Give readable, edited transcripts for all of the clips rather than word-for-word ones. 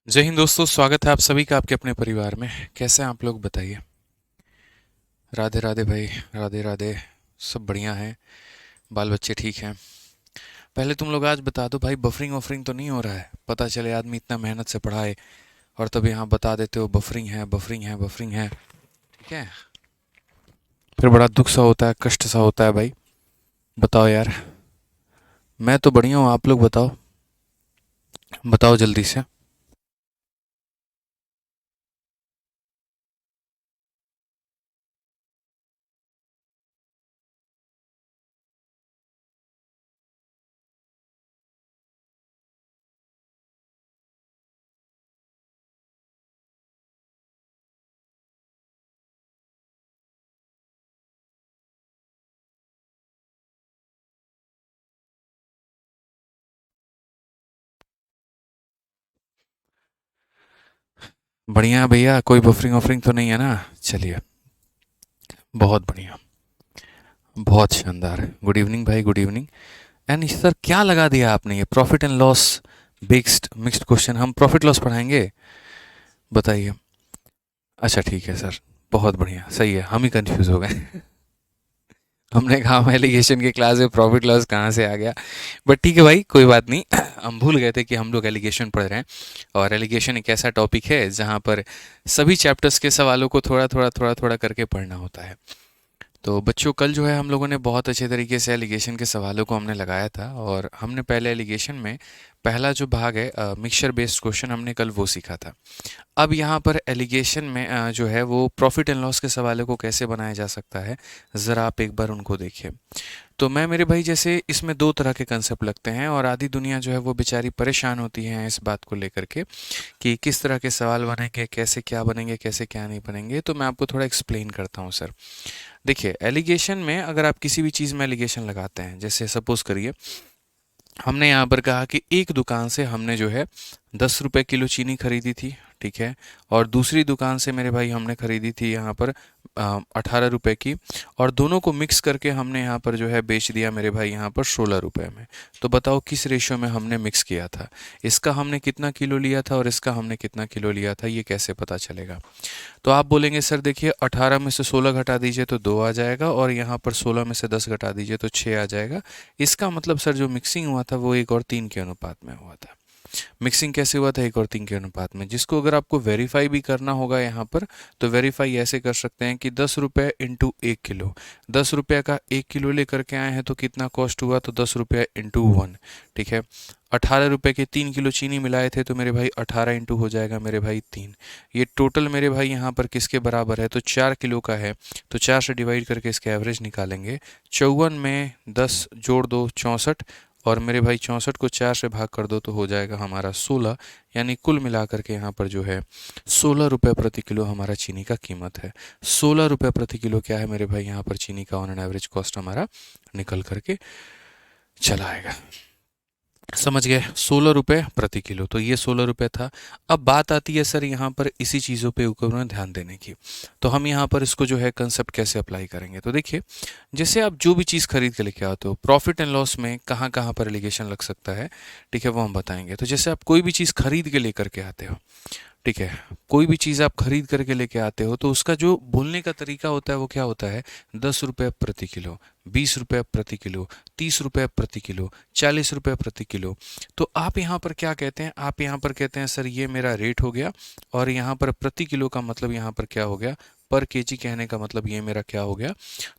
जय हिंद दोस्तों, स्वागत है आप सभी का आपके अपने परिवार में। कैसे हैं आप लोग बताइए। राधे राधे भाई, राधे राधे। सब बढ़िया है, बाल बच्चे ठीक हैं। पहले तुम लोग आज बता दो भाई, बफरिंग वफरिंग तो नहीं हो रहा है? पता चले आदमी इतना मेहनत से पढ़ाए और तब यहाँ बता देते हो बफरिंग है, बफरिंग है, बफरिंग है। ठीक है, फिर बड़ा दुख सा होता है, कष्ट सा होता है भाई। बताओ यार। मैं तो बढ़िया हूँ, आप लोग बताओ। बताओ जल्दी से। बढ़िया भैया, कोई बफरिंग वफरिंग तो नहीं है ना? चलिए, बहुत बढ़िया, बहुत शानदार। गुड इवनिंग भाई, गुड इवनिंग। एंड सर क्या लगा दिया आपने ये profit and loss mixed mixed question? हम प्रॉफिट लॉस पढ़ाएंगे? बताइए। अच्छा ठीक है सर, बहुत बढ़िया, सही है, हम ही कंफ्यूज हो गए। हमने कहा हम एलिगेशन की क्लास में, प्रॉफिट लॉस कहाँ से आ गया? बट ठीक है भाई, कोई बात नहीं। हम भूल गए थे कि हम लोग एलिगेशन पढ़ रहे हैं। और एलिगेशन एक ऐसा टॉपिक है जहाँ पर सभी चैप्टर्स के सवालों को थोड़ा थोड़ा थोड़ा थोड़ा करके पढ़ना होता है। तो बच्चों, कल जो है हम लोगों ने बहुत अच्छे तरीके से एलिगेशन के सवालों को हमने लगाया था, और हमने पहले एलिगेशन में पहला जो भाग है मिक्सचर बेस्ड क्वेश्चन, हमने कल वो सीखा था। अब यहाँ पर एलिगेशन में जो है वो प्रॉफिट एंड लॉस के सवालों को कैसे बनाया जा सकता है, ज़रा आप एक बार उनको देखिए। तो मैं मेरे भाई, जैसे इसमें दो तरह के कंसेप्ट लगते हैं और आधी दुनिया जो है वो बेचारी परेशान होती है इस बात को लेकर के कि किस तरह के सवाल बनेंगे, कैसे क्या बनेंगे, कैसे क्या नहीं बनेंगे। तो मैं आपको थोड़ा एक्सप्लेन करता हूँ सर। देखिए, एलिगेशन में अगर आप किसी भी चीज़ में एलिगेशन लगाते हैं, जैसे सपोज करिए हमने यहाँ पर कहा कि एक दुकान से हमने जो है 10 रुपए किलो चीनी खरीदी थी, ठीक है। और दूसरी दुकान से मेरे भाई हमने खरीदी थी यहाँ पर 18 रुपए की। और दोनों को मिक्स करके हमने यहाँ पर जो है बेच दिया मेरे भाई यहाँ पर 16 रुपए में। तो बताओ किस रेशियो में हमने मिक्स किया था? इसका हमने कितना किलो लिया था और इसका हमने कितना किलो लिया था, ये कैसे पता चलेगा? तो आप बोलेंगे सर देखिए, 18 में से 16 घटा दीजिए तो 2 आ जाएगा, और यहाँ पर 16 में से 10 घटा दीजिए तो 6 आ जाएगा। इसका मतलब सर जो मिक्सिंग हुआ था वो 1 और 3 के अनुपात में हुआ था। मिक्सिंग कैसे हुआ था? 1 और 3 के अनुपात में, जिसको अगर आपको वेरीफाई भी करना होगा यहाँ पर, तो वेरीफाई ऐसे कर सकते हैं कि 10 रुपये इंटू 1 किलो। 10 रुपये का 1 किलो लेकर के आए हैं तो कितना कॉस्ट हुआ? तो 10 रुपये इंटू 1। ठीक है। 18 रुपये के 3 किलो चीनी मिलाए थे तो मेरे भाई 18 इंटू हो जाएगा मेरे भाई 3। ये टोटल मेरे भाई यहाँ पर किसके बराबर है? तो 4 किलो का है। तो 4 से डिवाइड करके इसके एवरेज निकालेंगे। 54 में 10 जोड़ दो, 64। और मेरे भाई 64 को 4 से भाग कर दो तो हो जाएगा हमारा 16। यानी कुल मिलाकर के यहाँ पर जो है 16 रुपये प्रति किलो हमारा चीनी का कीमत है। 16 रुपये प्रति किलो क्या है मेरे भाई यहाँ पर चीनी का ऑन एन एवरेज कॉस्ट हमारा निकल करके चला आएगा। समझ गए? 16 रुपये प्रति किलो, तो ये 16 रुपये था। अब बात आती है सर यहाँ पर इसी चीज़ों पे ऊपर में ध्यान देने की। तो हम यहाँ पर इसको जो है कंसेप्ट कैसे अप्लाई करेंगे? तो देखिए, जैसे आप जो भी चीज़ खरीद के लेके आते हो, प्रॉफिट एंड लॉस में कहाँ कहाँ पर एलिगेशन लग सकता है, ठीक है, वो हम बताएंगे। तो जैसे आप कोई भी चीज़ खरीद के लेकर के आते हो, ठीक है, कोई भी चीज़ आप खरीद करके लेके आते हो तो उसका जो बोलने का तरीका होता है वो क्या होता है? 10 रुपये प्रति किलो, 20 रुपये प्रति किलो, 30 रुपये प्रति किलो, 40 रुपये प्रति किलो। तो आप यहाँ पर क्या कहते हैं? आप यहाँ पर कहते हैं सर ये मेरा रेट हो गया, और यहाँ पर प्रति किलो का मतलब यहाँ पर क्या हो गया? पर केजी कहने का मतलब ये मेरा क्या हो गया?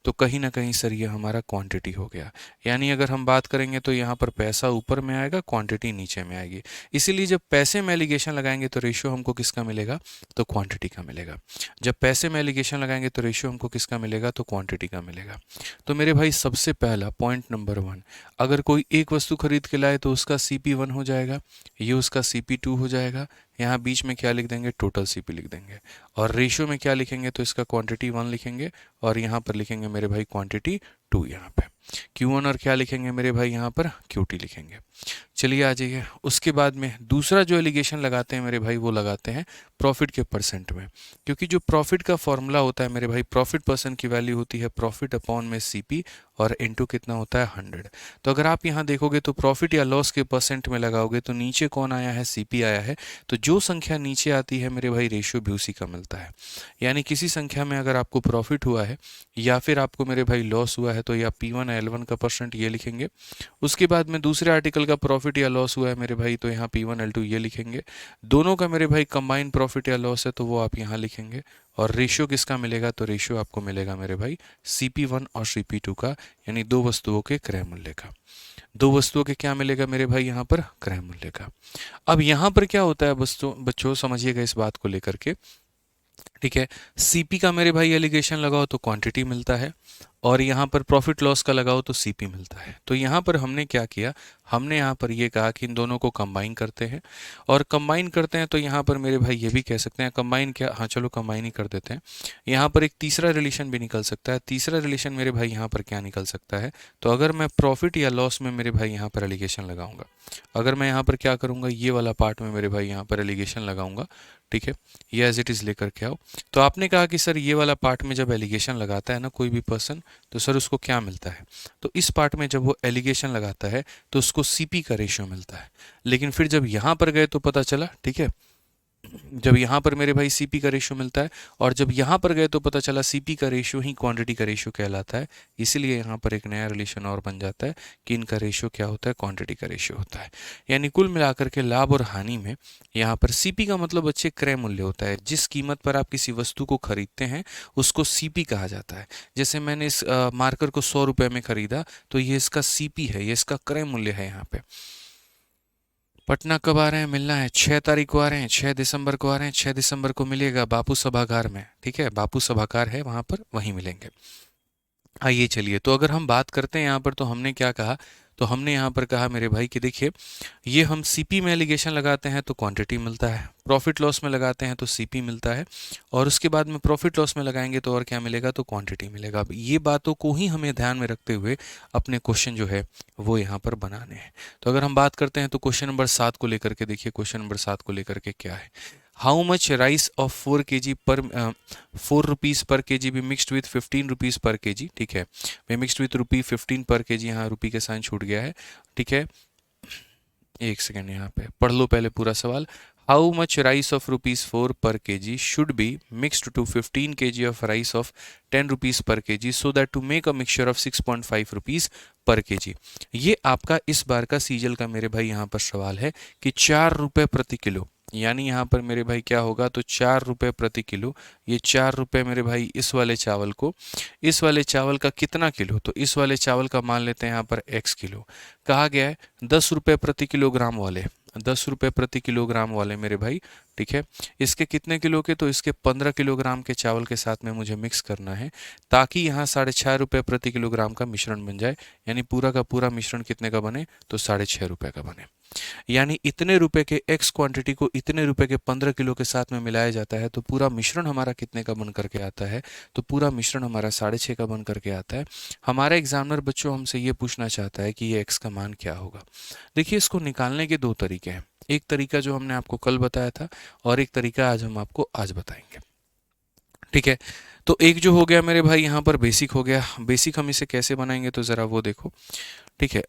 तो कहीं ना कहीं सर ये हमारा क्वांटिटी हो गया। यानी अगर हम बात करेंगे तो यहाँ पर पैसा ऊपर में आएगा, क्वांटिटी नीचे में आएगी। इसीलिए जब पैसे में एलिगेशन लगाएंगे तो रेशियो हमको किसका मिलेगा? तो क्वांटिटी का मिलेगा। जब पैसे में एलिगेशन लगाएंगे तो रेशियो हमको किसका मिलेगा? तो क्वांटिटी का मिलेगा। तो मेरे भाई सबसे पहला पॉइंट नंबर 1, अगर कोई एक वस्तु खरीद के लाए तो उसका CP1 हो जाएगा, ये उसका CP2 हो जाएगा। यहाँ बीच में क्या लिख देंगे? टोटल CP लिख देंगे। और रेशियो में क्या लिखेंगे? तो इसका क्वांटिटी 1 लिखेंगे, और यहाँ पर लिखेंगे मेरे भाई क्वांटिटी 2 यहाँ पे Q1 और क्या लिखेंगे मेरे भाई यहाँ पर QT लिखेंगे। चलिए आ जाइए, उसके बाद में दूसरा जो एलिगेशन लगाते हैं मेरे भाई वो लगाते हैं प्रॉफिट के परसेंट में, क्योंकि जो प्रॉफिट का फॉर्मूला होता है मेरे भाई, प्रॉफिट परसेंट की वैल्यू होती है प्रॉफिट अपॉन में CP और इनटू कितना होता है 100। तो अगर आप यहाँ देखोगे तो प्रॉफिट या लॉस के परसेंट में लगाओगे तो नीचे कौन आया है, CP आया है। तो जो संख्या नीचे आती है मेरे भाई रेशियो भी उसी का मिलता है। यानी किसी संख्या में अगर आपको प्रॉफिट हुआ है या फिर आपको मेरे भाई लॉस हुआ है तो या P1 या L1 का परसेंट ये लिखेंगे। उसके बाद में दूसरे आर्टिकल का प्रॉफिट या लॉस हुआ है मेरे भाई तो यहाँ P1 L2 ये लिखेंगे। दोनों का मेरे भाई कंबाइंड प्रॉफिट या लॉस है तो वो आप यहाँ लिखेंगे। और रेशियो किसका मिलेगा, तो रेशियो आपको मिलेगा मेरे भाई CP1 और CP2 का, यानी दो वस्तुओं के क्रय मूल्य का। दो वस्तुओं के क्या मिलेगा मेरे भाई यहाँ पर, क्रय मूल्य का। अब यहाँ पर क्या होता है बच्चों समझिएगा इस बात को लेकर के, ठीक है। CP का मेरे भाई एलिगेशन लगाओ तो क्वांटिटी मिलता है, और यहाँ पर प्रॉफिट लॉस का लगाओ तो CP मिलता है। तो यहाँ पर हमने क्या किया, हमने यहाँ पर ये कहा कि इन दोनों को कंबाइन करते हैं, और कंबाइन करते हैं तो यहाँ पर मेरे भाई ये भी कह सकते हैं कंबाइन क्या, हाँ चलो कंबाइन ही कर देते हैं। यहाँ पर एक तीसरा रिलेशन भी निकल सकता है। तीसरा रिलेशन मेरे भाई यहाँ पर क्या निकल सकता है, तो अगर मैं प्रॉफिट या लॉस में मेरे भाई यहाँ पर एलिगेशन लगाऊंगा, अगर मैं यहाँ पर क्या करूँगा, ये वाला पार्ट में मेरे भाई यहाँ पर एलिगेशन लगाऊंगा, ठीक है, ये एज इट इज़ लेकर के आओ। तो आपने कहा कि सर ये वाला पार्ट में जब एलिगेशन लगाता है ना कोई भी पर्सन, तो सर उसको क्या मिलता है, तो इस पार्ट में जब वो एलिगेशन लगाता है तो उसको CP का रेशियो मिलता है। लेकिन फिर जब यहाँ पर गए तो पता चला, ठीक है, जब यहाँ पर मेरे भाई CP का रेशियो मिलता है, और जब यहाँ पर गए तो पता चला CP का रेशियो ही क्वांटिटी का रेशियो कहलाता है। इसीलिए यहाँ पर एक नया रिलेशन और बन जाता है कि इनका रेशियो क्या होता है, क्वांटिटी का रेशियो होता है। यानी कुल मिलाकर के लाभ और हानि में यहाँ पर CP का मतलब बच्चे क्रय मूल्य होता है। जिस कीमत पर आप किसी वस्तु को खरीदते हैं उसको CP कहा जाता है। जैसे मैंने इस मार्कर को 100 रुपये में खरीदा तो ये इसका CP है, ये इसका क्रय मूल्य है। यहाँ पे पटना कब आ रहे हैं, मिलना है 6 तारीख को आ रहे हैं, 6 दिसंबर को आ रहे हैं, 6 दिसंबर को मिलेगा बापू सभागार में, ठीक है, बापू सभागार है वहां पर, वहीं मिलेंगे। आइए चलिए, तो अगर हम बात करते हैं यहाँ पर तो हमने क्या कहा, तो हमने यहाँ पर कहा मेरे भाई कि देखिए ये हम CP में एलिगेशन लगाते हैं तो क्वांटिटी मिलता है, प्रॉफिट लॉस में लगाते हैं तो CP मिलता है, और उसके बाद में प्रॉफिट लॉस में लगाएंगे तो और क्या मिलेगा, तो क्वांटिटी मिलेगा। अब ये बातों को ही हमें ध्यान में रखते हुए अपने क्वेश्चन जो है वो यहाँ पर बनाने हैं। तो अगर हम बात करते हैं तो क्वेश्चन नंबर 7 को लेकर के देखिए, क्वेश्चन नंबर 7 को लेकर के क्या है, how much rice of 4 kg पर 4 रुपीज़ पर kg भी mixed with 15 rupees per kg, ठीक है, वे मिक्सड विथ रुपी 15 पर kg, यहाँ रुपी के साइन छूट गया है, ठीक है। एक सेकेंड यहाँ पे पढ़ लो पहले पूरा सवाल। How much rice of ₹4 per kg should be mixed to 15 kg of rice of 10 rupees per kg so that to make a mixture of 6.5 rupees per kg। ये आपका इस बार का सीजल का मेरे भाई यहाँ पर सवाल है कि 4 रुपये प्रति किलो, यानी यहाँ पर मेरे भाई क्या होगा, तो 4 रुपये प्रति किलो, ये 4 रुपये मेरे भाई इस वाले चावल को, इस वाले चावल का कितना किलो, तो इस वाले चावल का मान लेते हैं यहाँ पर x किलो। कहा गया है 10 रुपये प्रति किलोग्राम वाले, 10 रुपये प्रति किलोग्राम वाले मेरे भाई, ठीक है, इसके कितने किलो के, तो इसके 15 किलोग्राम के चावल के साथ में मुझे मिक्स करना है ताकि यहाँ 6.5 रुपये प्रति किलोग्राम का मिश्रण बन जाए। यानी पूरा का पूरा मिश्रण कितने का बने, तो 6.5 रुपये का बने। यानी इतने रुपए के x क्वांटिटी को इतने रुपए के 15 किलो के साथ में मिलाया जाता है तो पूरा मिश्रण हमारा कितने का बन करके आता है, तो पूरा मिश्रण हमारा 6.5 का बन करके आता है। हमारा एग्जामिनर बच्चों हमसे ये पूछना चाहता है कि ये x का मान क्या होगा। देखिए इसको निकालने के दो तरीके हैं, एक तरीका जो हमने आपको कल बताया था और एक तरीका आज हम आपको आज बताएंगे, ठीक है। तो एक जो हो गया मेरे भाई यहाँ पर बेसिक हो गया, बेसिक हम इसे कैसे बनाएंगे तो ज़रा वो देखो, ठीक है।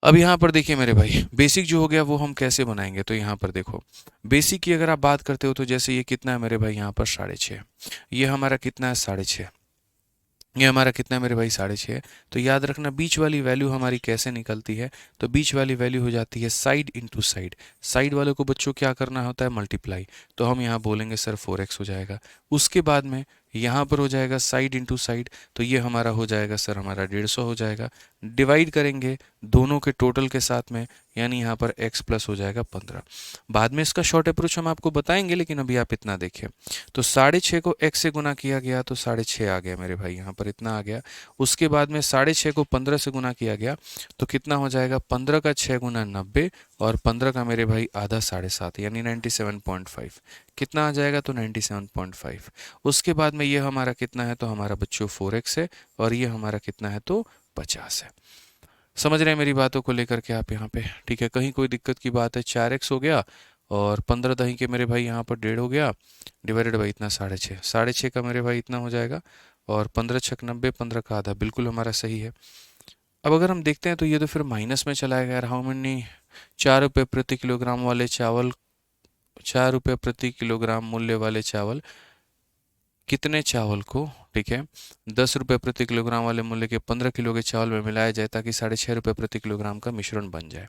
अब यहाँ पर देखिए मेरे भाई बेसिक जो हो गया वो हम कैसे बनाएंगे, तो यहाँ पर देखो बेसिक की अगर आप बात करते हो तो जैसे ये कितना है मेरे भाई यहाँ पर 6.5, ये हमारा कितना है 6.5, ये हमारा कितना है मेरे भाई 6.5। तो याद रखना बीच वाली वैल्यू हमारी कैसे निकलती है, तो बीच वाली वैल्यू हो जाती है साइड इंटू साइड। साइड वाले को बच्चों क्या करना होता है, मल्टीप्लाई, तो हम यहाँ बोलेंगे सर 4x हो जाएगा। उसके बाद में यहाँ पर हो जाएगा साइड इंटू साइड, तो ये हमारा हो जाएगा सर हमारा 150 हो जाएगा। डिवाइड करेंगे दोनों के टोटल के साथ में, यानी यहाँ पर x प्लस हो जाएगा 15। बाद में इसका शॉर्ट अप्रोच हम आपको बताएंगे, लेकिन अभी आप इतना देखिए, तो 6.5 को x से गुना किया गया तो 6.5 आ गया मेरे भाई, यहाँ पर इतना आ गया। उसके बाद में 6.5 को 15 से गुना किया गया तो कितना हो जाएगा, 15 का 6 गुना 90, और 15 का मेरे भाई आधा 7.5 यानी 97.5। कितना आ जाएगा? तो 97.5। उसके बाद में ये हमारा कितना है? तो हमारा बच्चों 4x है, और ये हमारा कितना है? तो 50 है। समझ रहे हैं मेरी बातों को लेकर के आप यहाँ पे? ठीक है, कहीं कोई दिक्कत की बात है? 4x हो गया, और 15 दही के मेरे भाई यहाँ पर 1.5 हो गया, डिवाइडेड बाई इतना 6.5। 6.5 का मेरे भाई इतना हो जाएगा, और 15 छक 90, 15 का आधा, बिल्कुल हमारा सही है। अब अगर हम देखते हैं तो ये तो फिर माइनस में चला गया यार। How many? 4 रुपये प्रति किलोग्राम वाले चावल, 4 रुपये प्रति किलोग्राम मूल्य वाले चावल कितने चावल को, ठीक है, 10 रुपये प्रति किलोग्राम वाले मूल्य के 15 किलो के चावल में मिलाया जाए ताकि 6.5 रुपये प्रति किलोग्राम का मिश्रण बन जाए?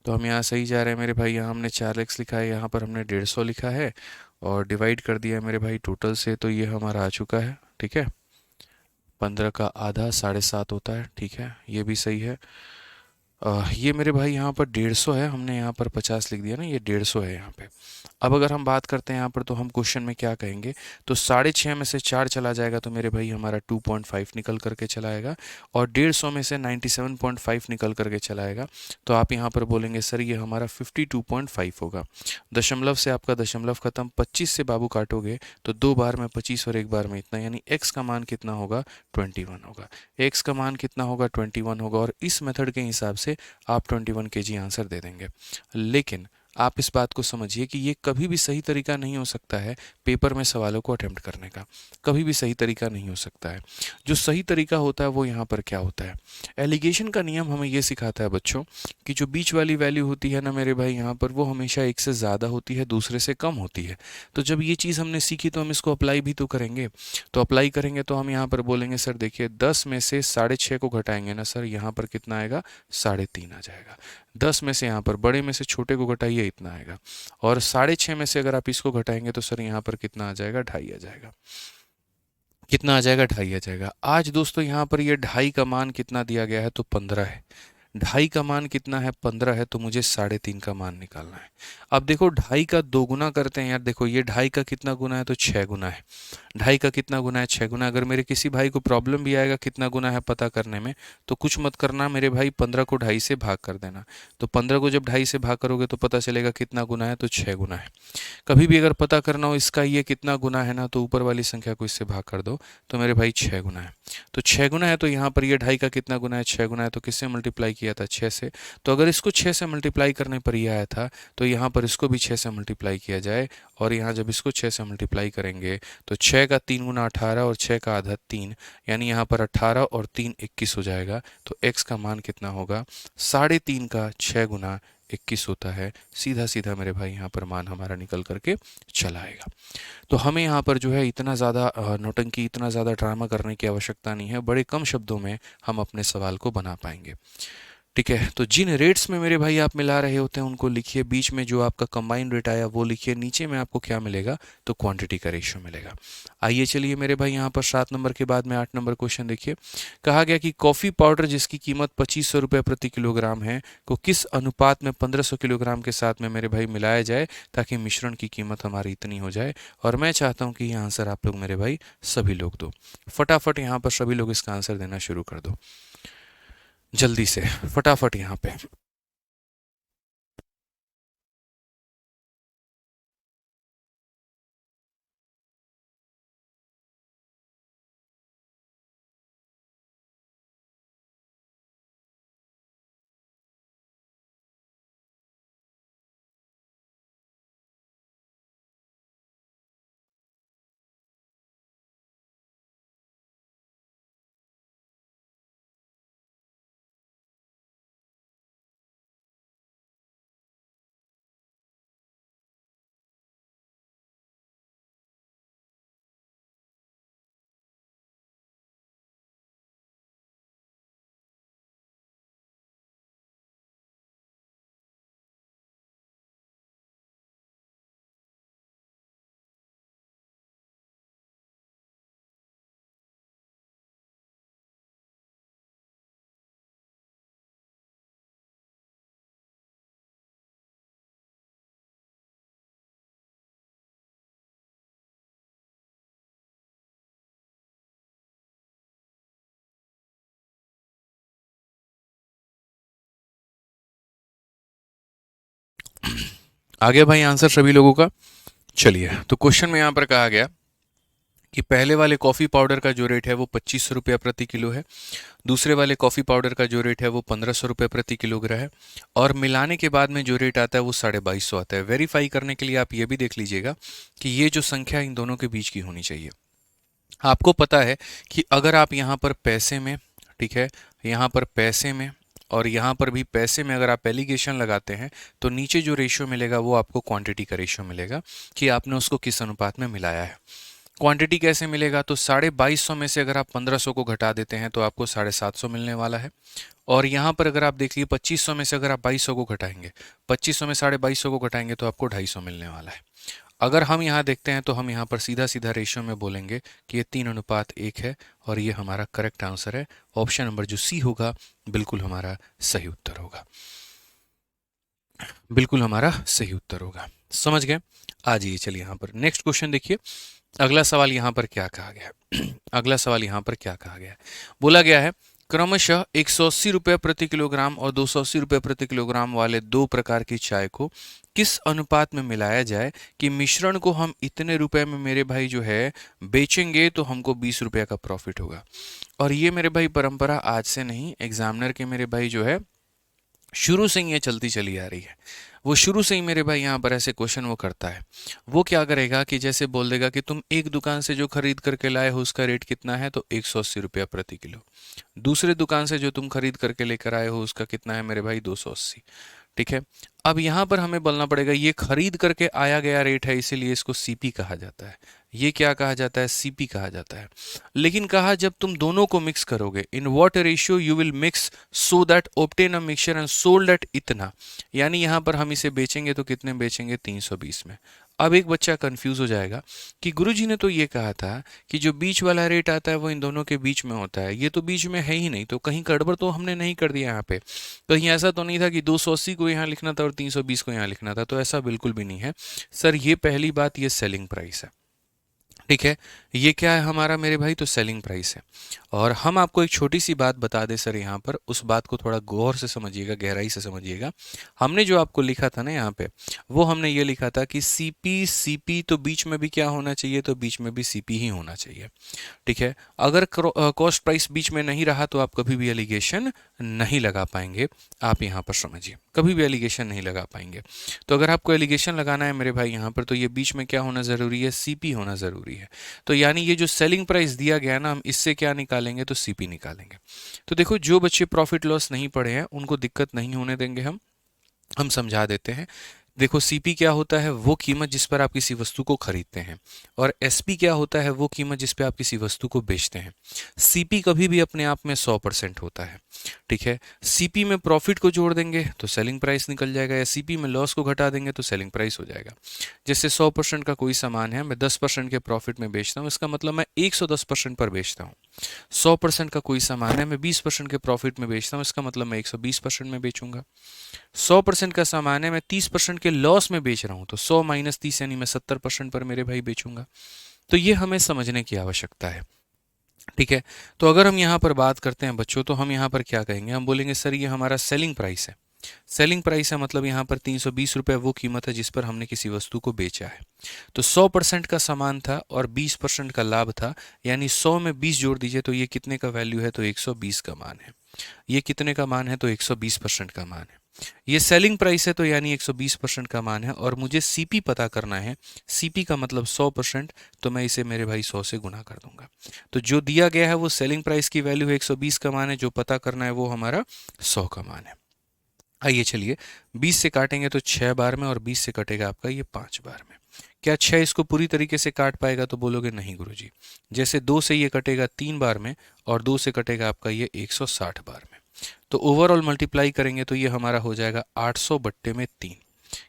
तो हम यहाँ सही जा रहे हैं मेरे भाई। यहाँ हमने 4x लिखा है, यहाँ पर हमने 150 लिखा है, और डिवाइड कर दिया है मेरे भाई टोटल से, तो ये हमारा आ चुका है। ठीक है, 15 का आधा 7.5 होता है। ठीक है, ये भी सही है। ये मेरे भाई यहाँ पर 150 है, हमने यहाँ पर 50 लिख दिया ना, ये 150 है यहाँ पे। अब अगर हम बात करते हैं यहाँ पर, तो हम क्वेश्चन में क्या कहेंगे? तो 6.5 में से 4 चला जाएगा तो मेरे भाई हमारा 2.5 निकल करके चला आएगा, और 150 में से 97.5 निकल करके चला आएगा। तो आप यहाँ पर बोलेंगे सर ये हमारा 52.5 होगा। दशमलव से आपका दशमलव खत्म, 25 से बाबू काटोगे तो 2 बार में 25 और 1 बार में इतना, यानी x का मान कितना होगा? 21 होगा। x का मान कितना होगा? 21 होगा, और इस मेथड के हिसाब से आप 21 kg आंसर दे देंगे। लेकिन आप इस बात को समझिए कि ये कभी भी सही तरीका नहीं हो सकता है पेपर में सवालों को अटेम्प्ट करने का। कभी भी सही तरीका नहीं हो सकता है। जो सही तरीका होता है वो यहाँ पर क्या होता है? एलिगेशन का नियम हमें ये सिखाता है बच्चों कि जो बीच वाली वैल्यू होती है ना मेरे भाई, यहाँ पर वो हमेशा एक से ज़्यादा होती है, दूसरे से कम होती है। तो जब ये चीज़ हमने सीखी तो हम इसको अप्लाई भी तो करेंगे। तो अप्लाई करेंगे तो हम यहाँ पर बोलेंगे सर देखिए 10 में से 6.5 को घटाएंगे ना सर, यहाँ पर कितना आएगा? 3.5 आ जाएगा। 10 में से यहाँ पर बड़े में से छोटे को घटाइए, इतना आएगा। और 6.5 में से अगर आप इसको घटाएंगे तो सर यहाँ पर कितना आ जाएगा? 2.5 आ जाएगा। कितना आ जाएगा? 2.5 आ जाएगा। आज दोस्तों यहाँ पर ये 2.5 का मान कितना दिया गया है? तो 15 है। 2.5 का मान कितना है? 15 है, तो मुझे 3.5 का मान निकालना है। अब देखो 2.5 का 2 गुना करते हैं यार। देखो ये 2.5 का कितना गुना है? तो 6 गुना है। 2.5 का कितना गुना है? 6 गुना। अगर मेरे किसी भाई को प्रॉब्लम भी आएगा कितना गुना है पता करने में, तो कुछ मत करना मेरे भाई, 15 को 2.5 से भाग कर देना। तो 15 को जब 2.5 से भाग करोगे तो पता चलेगा कितना गुना है? तो 6 गुना है। कभी भी अगर पता करना हो इसका ये कितना गुना है ना, तो ऊपर वाली संख्या को इससे भाग कर दो, तो मेरे भाई 6 गुना है। तो 6 गुना है, तो यहाँ पर ये 2.5 का कितना गुना है? 6 गुना है। तो किससे मल्टीप्लाई किया था? 6 से। तो अगर इसको 6 से मल्टीप्लाई करने पर ये आया था, तो यहाँ पर इसको भी 6 से मल्टीप्लाई किया जाए, और यहाँ जब इसको 6 से मल्टीप्लाई करेंगे तो 6 का 3 गुना 18, और 6 का आधा 3, यानी यहाँ पर 18 और 3 21 हो जाएगा। तो x का मान कितना होगा? 3.5 का 6 गुना 21 होता है। सीधा सीधा मेरे भाई यहाँ पर मान हमारा निकल करके चला आएगा। तो हमें यहाँ पर जो है इतना ज़्यादा नौटंकी, इतना ज़्यादा ड्रामा करने की आवश्यकता नहीं है। बड़े कम शब्दों में हम अपने सवाल को बना पाएंगे। ठीक है, तो जिन रेट्स में मेरे भाई आप मिला रहे होते हैं उनको लिखिए, बीच में जो आपका कंबाइंड रेट आया वो लिखिए, नीचे में आपको क्या मिलेगा? तो क्वांटिटी का रेशियो मिलेगा। आइए चलिए मेरे भाई यहाँ पर 7 नंबर के बाद में 8 नंबर क्वेश्चन देखिए। कहा गया कि कॉफ़ी पाउडर जिसकी कीमत 2500 रुपये प्रति किलोग्राम है को किस अनुपात में 1500 किलोग्राम के साथ में मेरे भाई मिलाया जाए ताकि मिश्रण की कीमत हमारी इतनी हो जाए। और मैं चाहता हूँ कि ये आंसर आप लोग मेरे भाई सभी लोग दो। फटाफट यहाँ पर सभी लोग इसका आंसर देना शुरू कर दो, जल्दी से, फटाफट यहाँ पे। आ गया भाई आंसर सभी लोगों का? चलिए, तो क्वेश्चन में यहाँ पर कहा गया कि पहले वाले कॉफ़ी पाउडर का जो रेट है वो 2500 रुपया प्रति किलो है, दूसरे वाले कॉफ़ी पाउडर का जो रेट है वो 1500 रुपये प्रति किलोग्राम है, और मिलाने के बाद में जो रेट आता है वो 2250 आता है। वेरीफाई करने के लिए आप ये भी देख लीजिएगा कि ये जो संख्या इन दोनों के बीच की होनी चाहिए। आपको पता है कि अगर आप यहाँ पर पैसे में, ठीक है, यहाँ पर पैसे में और यहाँ पर भी पैसे में अगर आप एलिगेशन लगाते हैं तो नीचे जो रेशियो मिलेगा वो आपको क्वांटिटी का रेशियो मिलेगा कि आपने उसको किस अनुपात में मिलाया है। क्वांटिटी कैसे मिलेगा? तो 2250 में से अगर आप 1500 को घटा देते हैं तो आपको 750 मिलने वाला है। और यहाँ पर अगर आप देखिए 2500 में से अगर आप 2200 को घटाएंगे, 2500 में 2250 को घटाएंगे तो आपको 250 मिलने वाला है। अगर हम यहाँ देखते हैं तो हम यहाँ पर सीधा सीधा रेशियो में बोलेंगे कि ये 3:1 है और ये हमारा करेक्ट आंसर है। ऑप्शन नंबर जो सी होगा बिल्कुल हमारा सही उत्तर होगा, बिल्कुल हमारा सही उत्तर होगा। समझ गए? आ जाइए, चलिए यहाँ पर नेक्स्ट क्वेश्चन देखिए। अगला सवाल यहाँ पर क्या कहा गया है? अगला सवाल यहाँ पर क्या कहा गया है? बोला गया है क्रमशः 180 रुपये प्रति किलोग्राम और 280 रुपये प्रति किलोग्राम वाले दो प्रकार की चाय को किस अनुपात में मिलाया जाए कि मिश्रण को हम इतने रुपए में मेरे भाई जो है बेचेंगे तो हमको 20 रुपये का प्रॉफिट होगा। और ये मेरे भाई परंपरा आज से नहीं, एग्जामिनर के मेरे भाई जो है शुरू से ही ये चलती चली आ रही है। वो शुरू से ही मेरे भाई यहाँ पर ऐसे क्वेश्चन वो करता है। वो क्या करेगा कि जैसे बोल देगा कि तुम एक दुकान से जो खरीद करके लाए हो उसका रेट कितना है, तो 180 रुपया प्रति किलो। दूसरे दुकान से जो तुम खरीद करके लेकर आए हो उसका कितना है मेरे भाई, 280। ठीक है, अब यहाँ पर हमें बोलना पड़ेगा ये खरीद करके आया गया रेट है इसीलिए इसको सीपी कहा जाता है। ये क्या कहा जाता है? सीपी कहा जाता है। लेकिन कहा जब तुम दोनों को मिक्स करोगे, in what ratio you will mix so that obtain a mixture and sold at इतना, यानी यहाँ पर हम इसे बेचेंगे तो कितने बेचेंगे? 320 में। अब एक बच्चा कंफ्यूज हो जाएगा कि गुरुजी ने तो ये कहा था कि जो बीच वाला रेट आता है वो इन दोनों के बीच में होता है, ये तो बीच में है ही नहीं, तो कहीं गड़बड़ तो हमने नहीं कर दिया यहाँ पे? कहीं ऐसा तो नहीं था कि 280 को यहाँ लिखना था और 320 को यहाँ लिखना था? तो ऐसा बिल्कुल भी नहीं है सर। ये पहली बात, ये सेलिंग प्राइस है। ठीक है, ये क्या है हमारा मेरे भाई? तो सेलिंग प्राइस है। और हम आपको एक छोटी सी बात बता दें सर, यहाँ पर उस बात को थोड़ा गौर से समझिएगा, गहराई से समझिएगा। हमने जो आपको लिखा था ना यहाँ पे, वो हमने ये लिखा था कि सीपी सीपी तो बीच में भी क्या होना चाहिए? तो बीच में भी सीपी ही होना चाहिए। ठीक है, अगर कॉस्ट प्राइस बीच में नहीं रहा तो आप कभी भी एलिगेशन नहीं लगा पाएंगे। आप यहाँ पर समझिए, कभी भी एलिगेशन नहीं लगा पाएंगे। तो अगर आपको एलिगेशन लगाना है मेरे भाई यहाँ पर, तो ये बीच में क्या होना ज़रूरी है? सीपी होना ज़रूरी है। तो यानी ये जो सेलिंग प्राइस दिया गया ना, हम इससे क्या निकालेंगे? तो सीपी निकालेंगे। तो देखो, जो बच्चे प्रॉफिट लॉस नहीं पढ़े हैं उनको दिक्कत नहीं होने देंगे हम समझा देते हैं। देखो, सीपी क्या होता है? वो कीमत जिस पर आप किसी वस्तु को खरीदते हैं। और एसपी क्या होता है? वो कीमत जिस पे आप किसी वस्तु को बेचते हैं। सीपी कभी भी अपने आप में 100% होता है। ठीक है, सीपी में प्रॉफिट को जोड़ देंगे तो सेलिंग प्राइस निकल जाएगा, या सीपी में लॉस को घटा देंगे तो सेलिंग प्राइस हो जाएगा। जैसे 100% का कोई सामान है, मैं 10% के प्रॉफिट में बेचता हूँ, इसका मतलब मैं 110% पर बेचता हूँ। 100% का कोई सामान है, मैं 20% के प्रॉफिट में बेचता हूँ, इसका मतलब मैं 120% में बेचूंगा। 100% का सामान है, मैं 30% के लॉस में बेच रहा हूं, तो 100 - 30 यानी मैं 70% पर मेरे भाई बेचूंगा। तो ये हमें समझने की आवश्यकता है। ठीक है, तो अगर हम यहाँ पर बात करते हैं बच्चों, तो हम यहाँ पर क्या कहेंगे? हम बोलेंगे सर ये हमारा सेलिंग प्राइस है। सेलिंग प्राइस है मतलब यहाँ पर 320 रुपये वो कीमत है जिस पर हमने किसी वस्तु को बेचा है। तो 100% का सामान था और 20% का लाभ था, यानी 100 में 20 जोड़ दीजिए तो ये कितने का वैल्यू है? तो 120 का मान है। ये कितने का मान है? तो 120% का मान है। ये सेलिंग प्राइस है तो यानी 120% का मान है, और मुझे सीपी पता करना है। सीपी का मतलब 100%, तो मैं इसे मेरे भाई 100 से गुना कर दूंगा। तो जो दिया गया है वो सेलिंग प्राइस की वैल्यू है, 120 का मान है, जो पता करना है वो हमारा 100 का मान है। आइए चलिए, 20 से काटेंगे तो 6 बार में, और 20 से कटेगा आपका ये 5 बार में। क्या 6 इसको पूरी तरीके से काट पाएगा? तो बोलोगे नहीं गुरुजी। जैसे 2 से ये कटेगा 3 बार में, और 2 से कटेगा आपका ये 160 बार में। तो ओवरऑल मल्टीप्लाई करेंगे तो ये हमारा हो जाएगा 800 बट्टे में 3।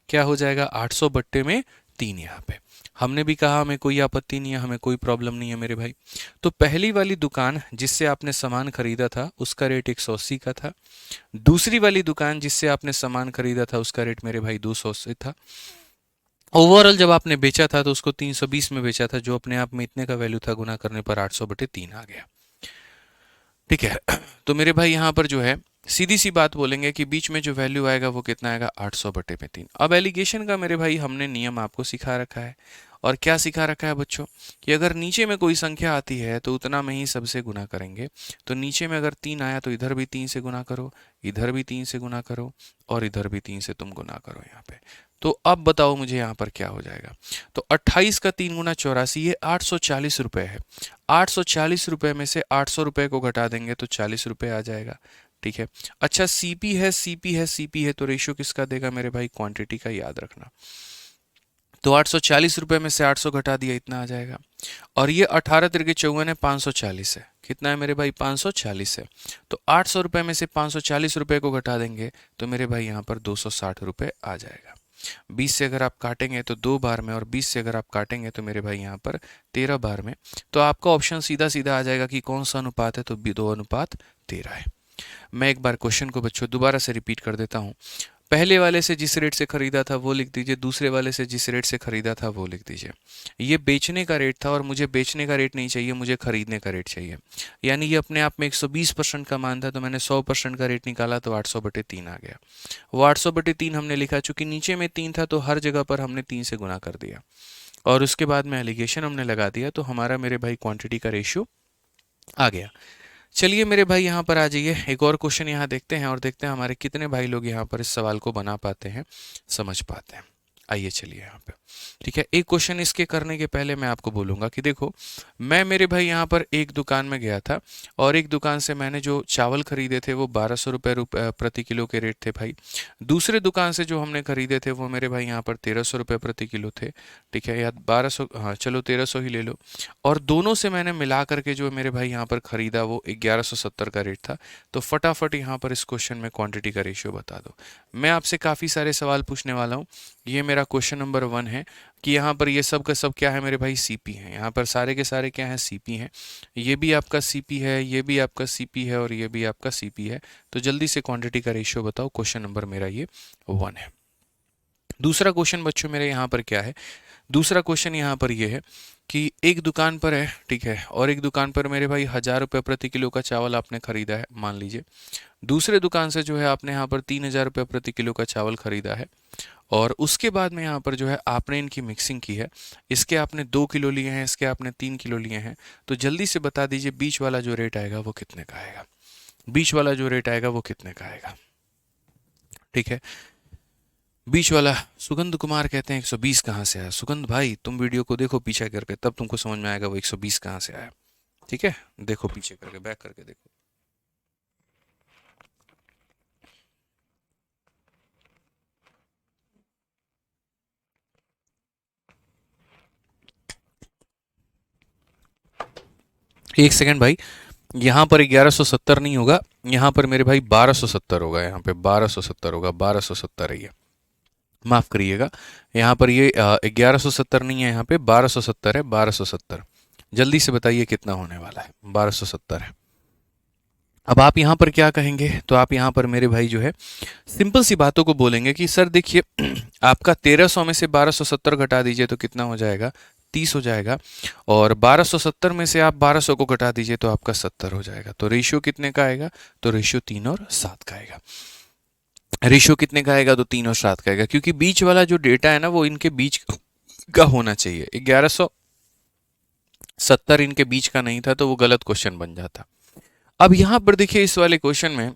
क्या हो जाएगा? 800 बट्टे में 3। यहाँ पे हमने भी कहा हमें कोई आपत्ति नहीं है, हमें कोई प्रॉब्लम नहीं है मेरे भाई। तो पहली वाली दुकान जिससे आपने सामान खरीदा था उसका रेट 180 का था। दूसरी वाली दुकान जिससे आपने सामान खरीदा था उसका रेट मेरे भाई 280 था। ओवरऑल जब आपने बेचा था तो उसको 320 में बेचा था, जो अपने आप में इतने का वैल्यू था, गुना करने पर 800 बटे 3 आ गया। ठीक है, तो मेरे भाई यहाँ पर जो है सीधी सी बात बोलेंगे कि बीच में जो वैल्यू आएगा वो कितना आएगा 800/3। अब एलिगेशन का मेरे भाई हमने नियम आपको सिखा रखा है, और क्या सिखा रखा है बच्चों कि अगर नीचे में कोई संख्या आती है तो उतना में ही सबसे गुना करेंगे। तो नीचे में अगर 3 आया तो इधर भी 3 से गुना करो, इधर भी 3 से गुना करो, और इधर भी 3 से तुम गुना करो यहाँ पे। तो अब बताओ मुझे यहाँ पर क्या हो जाएगा। तो 28 का 3 गुना 84, ये 840 रुपये है। 840 रुपये में से 800 रुपये को घटा देंगे तो 40 रुपये आ जाएगा। ठीक है। अच्छा, सीपी है, सीपी है, सीपी है, तो रेशियो किसका देगा मेरे भाई, क्वांटिटी का, याद रखना। तो 840 रुपये में से 800 घटा दिया, इतना आ जाएगा। और ये 18 तिरके 54 है, 540 है। कितना है मेरे भाई, 540 है। तो 800 रुपये में से 540 रुपये को घटा देंगे तो मेरे भाई यहाँ पर 260 रुपये आ जाएगा। 20 से अगर आप काटेंगे तो 2 बार में, और 20 से अगर आप काटेंगे तो मेरे भाई यहाँ पर 13 बार में। तो आपका ऑप्शन सीधा सीधा आ जाएगा कि कौन सा अनुपात है, तो 2:13 है। मैं एक बार क्वेश्चन को बच्चों दोबारा से रिपीट कर देता हूँ। पहले वाले से जिस रेट से खरीदा था वो लिख दीजिए, दूसरे वाले से जिस रेट से खरीदा था वो लिख दीजिए। ये बेचने का रेट था और मुझे बेचने का रेट नहीं चाहिए, मुझे खरीदने का रेट चाहिए। यानी ये अपने आप में 120% का मान था, तो मैंने 100% का रेट निकाला तो 800/3 आ गया। वो 800/3 हमने लिखा, चूंकि नीचे में 3 था तो हर जगह पर हमने 3 से गुना कर दिया, और उसके बाद में एलिगेशन हमने लगा दिया, तो हमारा मेरे भाई क्वांटिटी का रेशियो आ गया। चलिए मेरे भाई यहाँ पर आ जाइए, एक और क्वेश्चन यहाँ देखते हैं, और देखते हैं हमारे कितने भाई लोग यहाँ पर इस सवाल को बना पाते हैं, समझ पाते हैं। आइए चलिए यहाँ पे, ठीक है। एक क्वेश्चन इसके करने के पहले मैं आपको बोलूँगा कि देखो, मैं मेरे भाई यहाँ पर एक दुकान में गया था, और एक दुकान से मैंने जो चावल खरीदे थे वो 1200 रुपये प्रति किलो के रेट थे भाई। दूसरे दुकान से जो हमने खरीदे थे वो मेरे भाई यहाँ पर 1300 रुपये प्रति किलो थे। ठीक है, या 1200, हाँ चलो 1300 ही ले लो। और दोनों से मैंने मिला करके जो मेरे भाई यहाँ पर खरीदा वो 1170 का रेट था। तो फटाफट यहाँ पर इस क्वेश्चन में क्वांटिटी का रेशियो बता दो। मैं आपसे काफ़ी सारे सवाल पूछने वाला हूँ। ये मेरा क्वेश्चन नंबर 1 है कि यहाँ पर ये सब का सब क्या है मेरे भाई, सीपी है। यहाँ पर सारे के सारे क्या है, सीपी हैं। ये भी आपका सीपी है, ये भी आपका सीपी है, और ये भी आपका सीपी है। तो जल्दी से क्वांटिटी का रेशियो बताओ। क्वेश्चन नंबर मेरा ये 1 है। दूसरा क्वेश्चन बच्चों मेरे यहाँ पर क्या है, दूसरा क्वेश्चन यहाँ पर ये है कि एक दुकान पर है, ठीक है, और एक दुकान पर मेरे भाई 1000 रुपये प्रति किलो का चावल आपने खरीदा है, मान लीजिए। दूसरे दुकान से जो है आपने यहाँ पर 3000 रुपये प्रति किलो का चावल खरीदा है, और उसके बाद में यहाँ पर जो है आपने इनकी मिक्सिंग की है। इसके आपने 2 किलो लिए हैं, इसके आपने 3 किलो लिए हैं। तो जल्दी से बता दीजिए बीच वाला जो रेट आएगा वो कितने का आएगा, बीच वाला जो रेट आएगा वो कितने का आएगा। ठीक है, बीच वाला सुगंध कुमार कहते हैं 120 कहाँ से आया। सुगंध भाई तुम वीडियो को देखो पीछे करके, तब तुमको समझ में आएगा वो 120 कहाँ से आया। ठीक है, देखो पीछे करके, बैक करके देखो। एक सेकंड भाई, यहाँ पर 1170 नहीं होगा, यहाँ पर मेरे भाई 1270 होगा। यहाँ पे 1270 होगा, 1270 है ये, माफ़ करिएगा। यहाँ पर ये 1170 नहीं है, यहाँ पे 1270 है, 1270। जल्दी से बताइए कितना होने वाला है, 1270 है। अब आप यहाँ पर क्या कहेंगे, तो आप यहाँ पर मेरे भाई जो है सिंपल सी बातों को बोलेंगे कि सर देखिए आपका 1300 में से 1270 घटा दीजिए तो कितना हो जाएगा, 30 हो जाएगा। और 1270 में से आप 1200 को घटा दीजिए तो आपका 70 हो जाएगा। तो रेशियो कितने का आएगा, तो रेशियो 3 और 7 का आएगा। रेशियो कितने का आएगा, तो 3 और 7 का आएगा, क्योंकि बीच वाला जो डेटा है ना वो इनके बीच का होना चाहिए। 1170 इनके बीच का नहीं था तो वो गलत क्वेश्चन बन जाता। अब यहाँ पर देखिए इस वाले क्वेश्चन में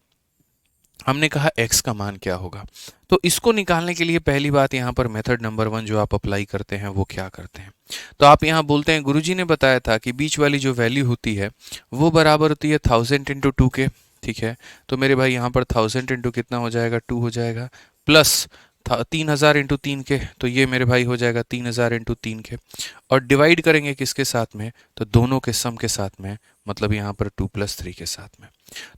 हमने कहा x का मान क्या होगा। तो इसको निकालने के लिए पहली बात यहाँ पर मेथड नंबर 1 जो आप अप्लाई करते हैं वो क्या करते हैं, तो आप यहाँ बोलते हैं गुरुजी ने बताया था कि बीच वाली जो वैल्यू होती है वो बराबर होती है 1000 × 2 के। ठीक है, तो मेरे भाई यहाँ पर 1000 × कितना हो जाएगा, 2 हो जाएगा, प्लस 3000 × 3 के, तो ये मेरे भाई हो जाएगा 3000 × 3 के, और डिवाइड करेंगे किसके साथ में, तो दोनों के सम के साथ में, मतलब यहाँ पर 2 + 3 के साथ में।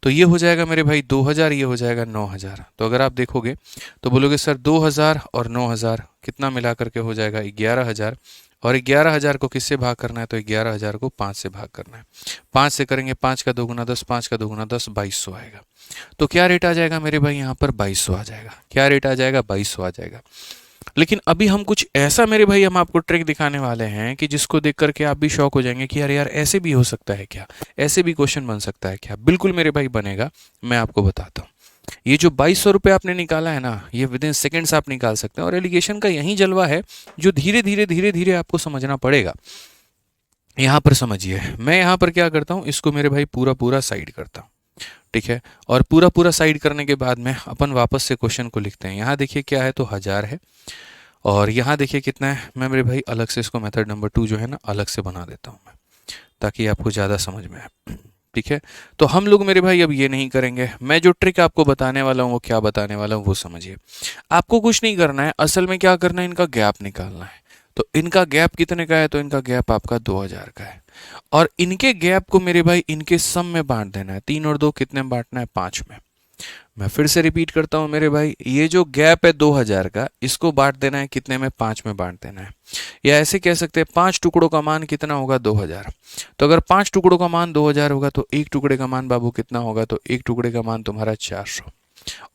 तो ये हो जाएगा मेरे भाई 2000, ये हो जाएगा 9000। तो अगर आप देखोगे तो बोलोगे सर 2000 और 9000 कितना मिला करके हो जाएगा 11000, और 11000 को किससे भाग करना है, तो 11000 को 5 से भाग करना है। 5 से करेंगे, 5 का 2 × 10, 5 का 2 × 10, 2200 आएगा। तो क्या रेट आ जाएगा मेरे भाई, यहाँ पर 2200 आ जाएगा। क्या रेट आ जाएगा, 2200 आ जाएगा। लेकिन अभी हम कुछ ऐसा मेरे भाई हम आपको ट्रिक दिखाने वाले हैं कि जिसको देख करके आप भी शॉक हो जाएंगे कि यार यार ऐसे भी हो सकता है क्या, ऐसे भी क्वेश्चन बन सकता है क्या। बिल्कुल मेरे भाई बनेगा, मैं आपको बताता हूँ। ये जो 2200 रुपये आपने निकाला है ना, ये विद इन सेकेंड्स आप निकाल सकते हैं। और एलिगेशन का यही जलवा है जो धीरे धीरे धीरे धीरे आपको समझना पड़ेगा। यहाँ पर समझिए, मैं यहाँ पर क्या करता हूँ, इसको मेरे भाई पूरा पूरा साइड करता हूँ, ठीक है। और पूरा पूरा साइड करने के बाद में अपन वापस से क्वेश्चन को लिखते हैं। यहाँ देखिए क्या है, तो 1000 है, और यहाँ देखिए कितना है। मैं मेरे भाई अलग से इसको मेथड नंबर 2 जो है ना अलग से बना देता हूँ मैं, ताकि आपको ज़्यादा समझ में आए, ठीक है। तो हम लोग मेरे भाई अब ये नहीं करेंगे। मैं जो ट्रिक आपको बताने वाला हूँ वो क्या बताने वाला हूँ वो समझिए। आपको कुछ नहीं करना है, असल में क्या करना है, इनका गैप निकालना है। तो इनका गैप कितने का है, तो इनका गैप आपका 2000 का है, और इनके गैप को मेरे भाई इनके सम में बांट देना है। 3 और 2 कितने में बांटना है, 5 में। मैं फिर से रिपीट करता हूं मेरे भाई, ये जो गैप है 2000 का, इसको बांट देना है कितने में, 5 में बांट देना है। या ऐसे कह सकते हैं 5 टुकड़ों का मान कितना होगा, 2000। तो अगर 5 टुकड़ों का मान 2000 होगा तो एक टुकड़े का मान बाबू कितना होगा, तो एक टुकड़े का मान तुम्हारा 400।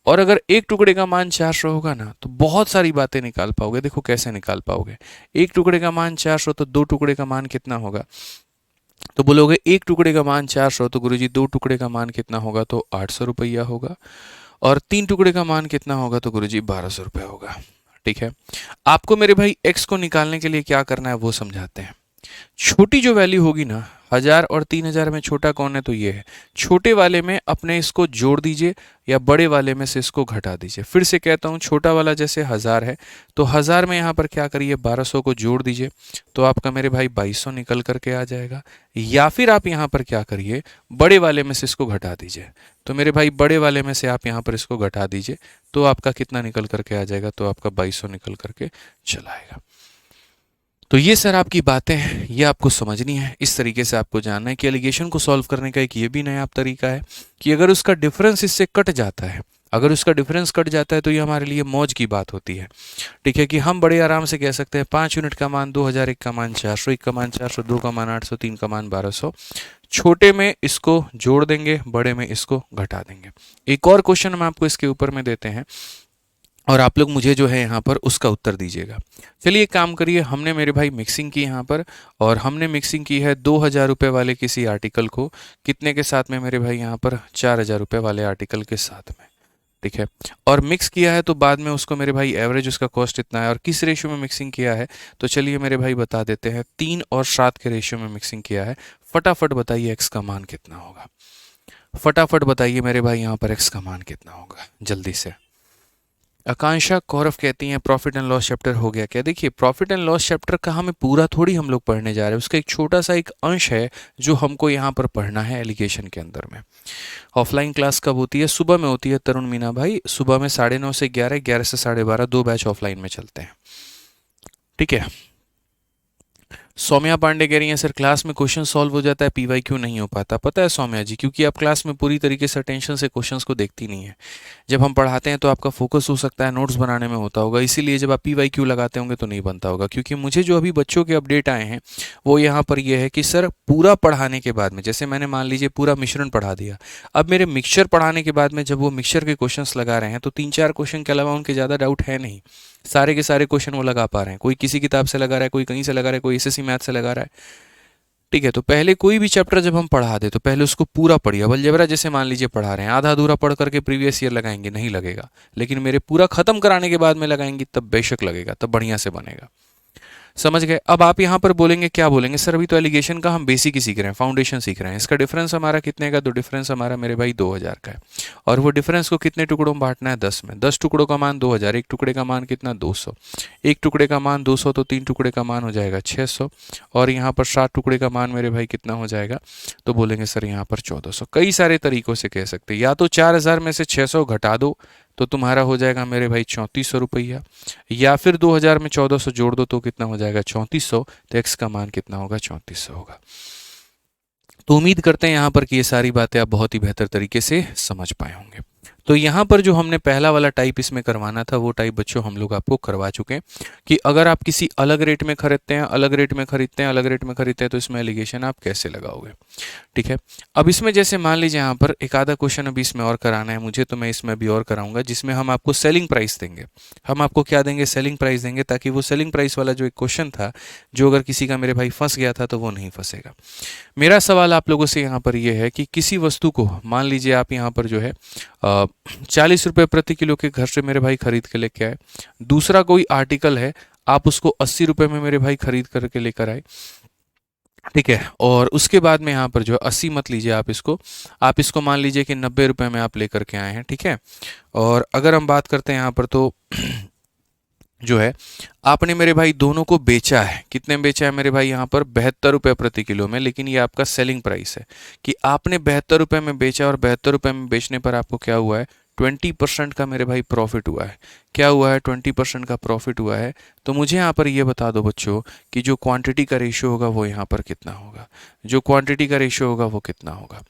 और अगर एक टुकड़े का मान 400 होगा ना, तो बहुत सारी बातें निकाल पाओगे। देखो कैसे निकाल पाओगे। एक टुकड़े का मान 400, तो दो टुकड़े का मान कितना होगा, तो बोलोगे एक टुकड़े का मान 400, तो गुरुजी दो टुकड़े का मान कितना होगा, तो 800 रुपया होगा। और 3 टुकड़े का मान कितना होगा, तो गुरुजी 1200 रुपये होगा, ठीक है। आपको मेरे भाई x को निकालने के लिए क्या करना है वो समझाते हैं। छोटी जो वैल्यू होगी ना, 1000 और 3000 में छोटा कौन है, तो ये है। छोटे वाले में अपने इसको जोड़ दीजिए, या बड़े वाले में से इसको घटा दीजिए। फिर से कहता हूँ, छोटा वाला जैसे 1000 है, तो 1000 में यहाँ पर क्या करिए, 1200 को जोड़ दीजिए, तो आपका मेरे भाई 2200 निकल करके आ जाएगा। या फिर आप यहाँ पर क्या करिए, बड़े वाले में से इसको घटा दीजिए, तो मेरे भाई बड़े वाले में से आप यहाँ पर इसको घटा दीजिए, तो आपका कितना निकल करके आ जाएगा, तो आपका 2200 निकल करके चला आएगा। तो ये सर आपकी बातें हैं, ये आपको समझनी है। इस तरीके से आपको जानना है कि एलिगेशन को सॉल्व करने का एक ये भी नया तरीका है कि अगर उसका डिफरेंस इससे कट जाता है, अगर उसका डिफरेंस कट जाता है तो ये हमारे लिए मौज की बात होती है, ठीक है। कि हम बड़े आराम से कह सकते हैं 5 यूनिट का मान 2000, एक का मान 400, एक का मान 400, दो का मान 800, तीन का मान 1200। छोटे में इसको जोड़ देंगे, बड़े में इसको घटा देंगे। एक और क्वेश्चन हम आपको इसके ऊपर में देते हैं, और आप लोग मुझे जो है यहाँ पर उसका उत्तर दीजिएगा। चलिए एक काम करिए, हमने मेरे भाई मिक्सिंग की यहाँ पर, और हमने मिक्सिंग की है 2000 रुपये वाले किसी आर्टिकल को कितने के साथ में, मेरे भाई यहाँ पर 4000 रुपये वाले आर्टिकल के साथ में, ठीक है। और मिक्स किया है तो बाद में उसको मेरे भाई एवरेज उसका कॉस्ट इतना है। और किस रेशियो में मिक्सिंग किया है, तो चलिए मेरे भाई बता देते हैं, 3 और 7 के रेशियो में मिक्सिंग किया है। फटाफट बताइए एक्स का मान कितना होगा, फटाफट बताइए मेरे भाई यहाँ पर एक्स का मान कितना होगा, जल्दी से। आकांक्षा कौरव कहती हैं प्रॉफिट एंड लॉस चैप्टर हो गया क्या। देखिए प्रॉफिट एंड लॉस चैप्टर का हमें पूरा थोड़ी हम लोग पढ़ने जा रहे हैं, उसका एक छोटा सा एक अंश है जो हमको यहाँ पर पढ़ना है एलिगेशन के अंदर में। ऑफलाइन क्लास कब होती है, सुबह में होती है तरुण मीना भाई, सुबह में 9:30 से 11, 11 से 12:30, 2 बैच ऑफलाइन में चलते हैं, ठीक है। सौम्या पांडे कह रही हैं सर क्लास में क्वेश्चन सॉल्व हो जाता है, पीवाई क्यों नहीं हो पाता। पता है सौम्या जी, क्योंकि आप क्लास में पूरी तरीके से अटेंशन से क्वेश्चंस को देखती नहीं है। जब हम पढ़ाते हैं तो आपका फोकस हो सकता है नोट्स बनाने में होता होगा, इसीलिए जब आप पीवाई क्यू लगाते होंगे तो नहीं बनता होगा। क्योंकि मुझे जो अभी बच्चों के अपडेट आए हैं वो यहाँ पर ये है कि सर पूरा पढ़ाने के बाद में, जैसे मैंने मान लीजिए पूरा मिश्रण पढ़ा दिया, अब मेरे मिक्सचर पढ़ाने के बाद में जब वो मिक्सचर के क्वेश्चंस लगा रहे हैं तो 3-4 क्वेश्चन के अलावा उनके ज़्यादा डाउट है नहीं, सारे के सारे क्वेश्चन वो लगा पा रहे हैं। कोई किसी किताब से लगा रहा है, कोई कहीं से लगा रहा है, कोई एसएससी मैथ से लगा रहा है, ठीक है। तो पहले कोई भी चैप्टर जब हम पढ़ा दे तो पहले उसको पूरा पढ़िए। अब अलजेब्रा जैसे मान लीजिए पढ़ा रहे हैं, आधा अधूरा पढ़ करके प्रीवियस ईयर लगाएंगे, नहीं लगेगा। लेकिन मेरे पूरा खत्म कराने के बाद में लगाएंगे तब बेशक लगेगा, तब बढ़िया से बनेगा। समझ गए। अब आप यहाँ पर बोलेंगे, क्या बोलेंगे सर अभी तो एलिगेशन का हम बेसिक ही सीख रहे हैं, फाउंडेशन सीख रहे हैं, इसका डिफरेंस हमारा कितने का, तो डिफरेंस हमारा मेरे भाई 2000 का है। और वो डिफरेंस को कितने टुकड़ों में बांटना है, 10 में। 10 टुकड़ों का मान 2000, एक टुकड़े का मान कितना, 200। एक टुकड़े का मान 200 तो 3 टुकड़े का मान हो जाएगा 600, और यहाँ पर 7 टुकड़े का मान मेरे भाई कितना हो जाएगा, तो बोलेंगे सर यहाँ पर 1400। कई सारे तरीकों से कह सकते हैं, या तो 4000 में से 600 घटा दो तो तुम्हारा हो जाएगा मेरे भाई 3400 रुपया, या फिर 2000 में 1400 जोड़ दो तो कितना हो जाएगा 3400, तो एक्स का मान कितना होगा, 3400 होगा। तो उम्मीद करते हैं यहाँ पर कि ये सारी बातें आप बहुत ही बेहतर तरीके से समझ पाए होंगे। तो यहाँ पर जो हमने पहला वाला टाइप इसमें करवाना था वो टाइप बच्चों हम लोग आपको करवा चुके हैं कि अगर आप किसी अलग रेट में खरीदते हैं, अलग रेट में खरीदते हैं, अलग रेट में खरीदते हैं तो इसमें एलिगेशन आप कैसे लगाओगे, ठीक है। अब इसमें जैसे मान लीजिए यहाँ पर एक आधा क्वेश्चन अभी इसमें और कराना है मुझे, तो मैं इसमें अभी और कराऊंगा जिसमें हम आपको सेलिंग प्राइस देंगे। हम आपको क्या देंगे, सेलिंग प्राइस देंगे, ताकि वो सेलिंग प्राइस वाला जो एक क्वेश्चन था जो अगर किसी का मेरे भाई फंस गया था तो वो नहीं फंसेगा। मेरा सवाल आप लोगों से यहाँ पर ये है कि किसी वस्तु को मान लीजिए आप यहाँ पर जो है ₹40 प्रति किलो के घर से मेरे भाई खरीद के लेके आए। दूसरा कोई आर्टिकल है, आप उसको ₹80 में मेरे भाई खरीद करके लेकर आए, ठीक है। और उसके बाद में यहाँ पर जो 80 मत लीजिए आप इसको मान लीजिए कि ₹90 में आप लेकर के आए हैं, ठीक है। और अगर हम बात करते हैं यहाँ पर तो जो है आपने मेरे भाई दोनों को बेचा है। कितने में बेचा है मेरे भाई यहाँ पर? ₹72 प्रति किलो में। लेकिन ये आपका सेलिंग प्राइस है कि आपने ₹72 में बेचा और ₹72 में बेचने पर आपको क्या हुआ है? 20% का मेरे भाई प्रॉफिट हुआ है। क्या हुआ है? 20% का प्रॉफिट हुआ है। तो मुझे यहाँ पर ये बता दो बच्चों कि जो क्वांटिटी का रेशियो होगा वो यहाँ पर कितना होगा? जो क्वांटिटी का रेशियो होगा वो कितना होगा?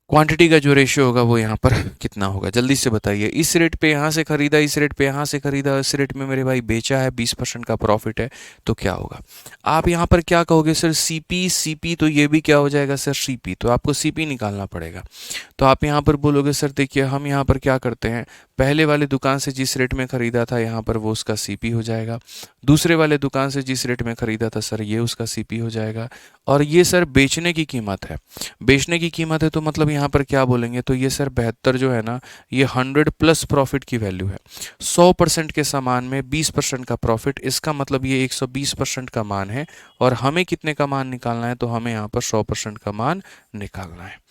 क्वांटिटी का जो रेशियो होगा वो यहाँ पर कितना होगा? जल्दी से बताइए। इस रेट पे यहाँ से खरीदा, इस रेट पे यहाँ से खरीदा, इस रेट में मेरे भाई बेचा है, 20% का प्रॉफिट है, तो क्या होगा? आप यहाँ पर क्या कहोगे सर? सीपी, तो ये भी क्या हो जाएगा सर? सीपी। तो आपको सीपी निकालना पड़ेगा। तो आप यहाँ पर बोलोगे सर देखिए हम यहाँ पर क्या करते हैं, पहले वाले दुकान से जिस रेट में खरीदा था यहाँ पर वो उसका सीपी हो जाएगा, दूसरे वाले दुकान से जिस रेट में खरीदा था सर ये उसका सीपी हो जाएगा, और ये सर बेचने की कीमत है। बेचने की कीमत है तो मतलब यहाँ पर क्या बोलेंगे? तो ये सर 72 जो है ना, ये 100 प्लस प्रॉफिट की वैल्यू है। 100% के सामान में 20% का प्रॉफिट, इसका मतलब ये 120% का मान है। और हमें कितने का मान निकालना है? तो हमें यहाँ पर 100% का मान निकालना है।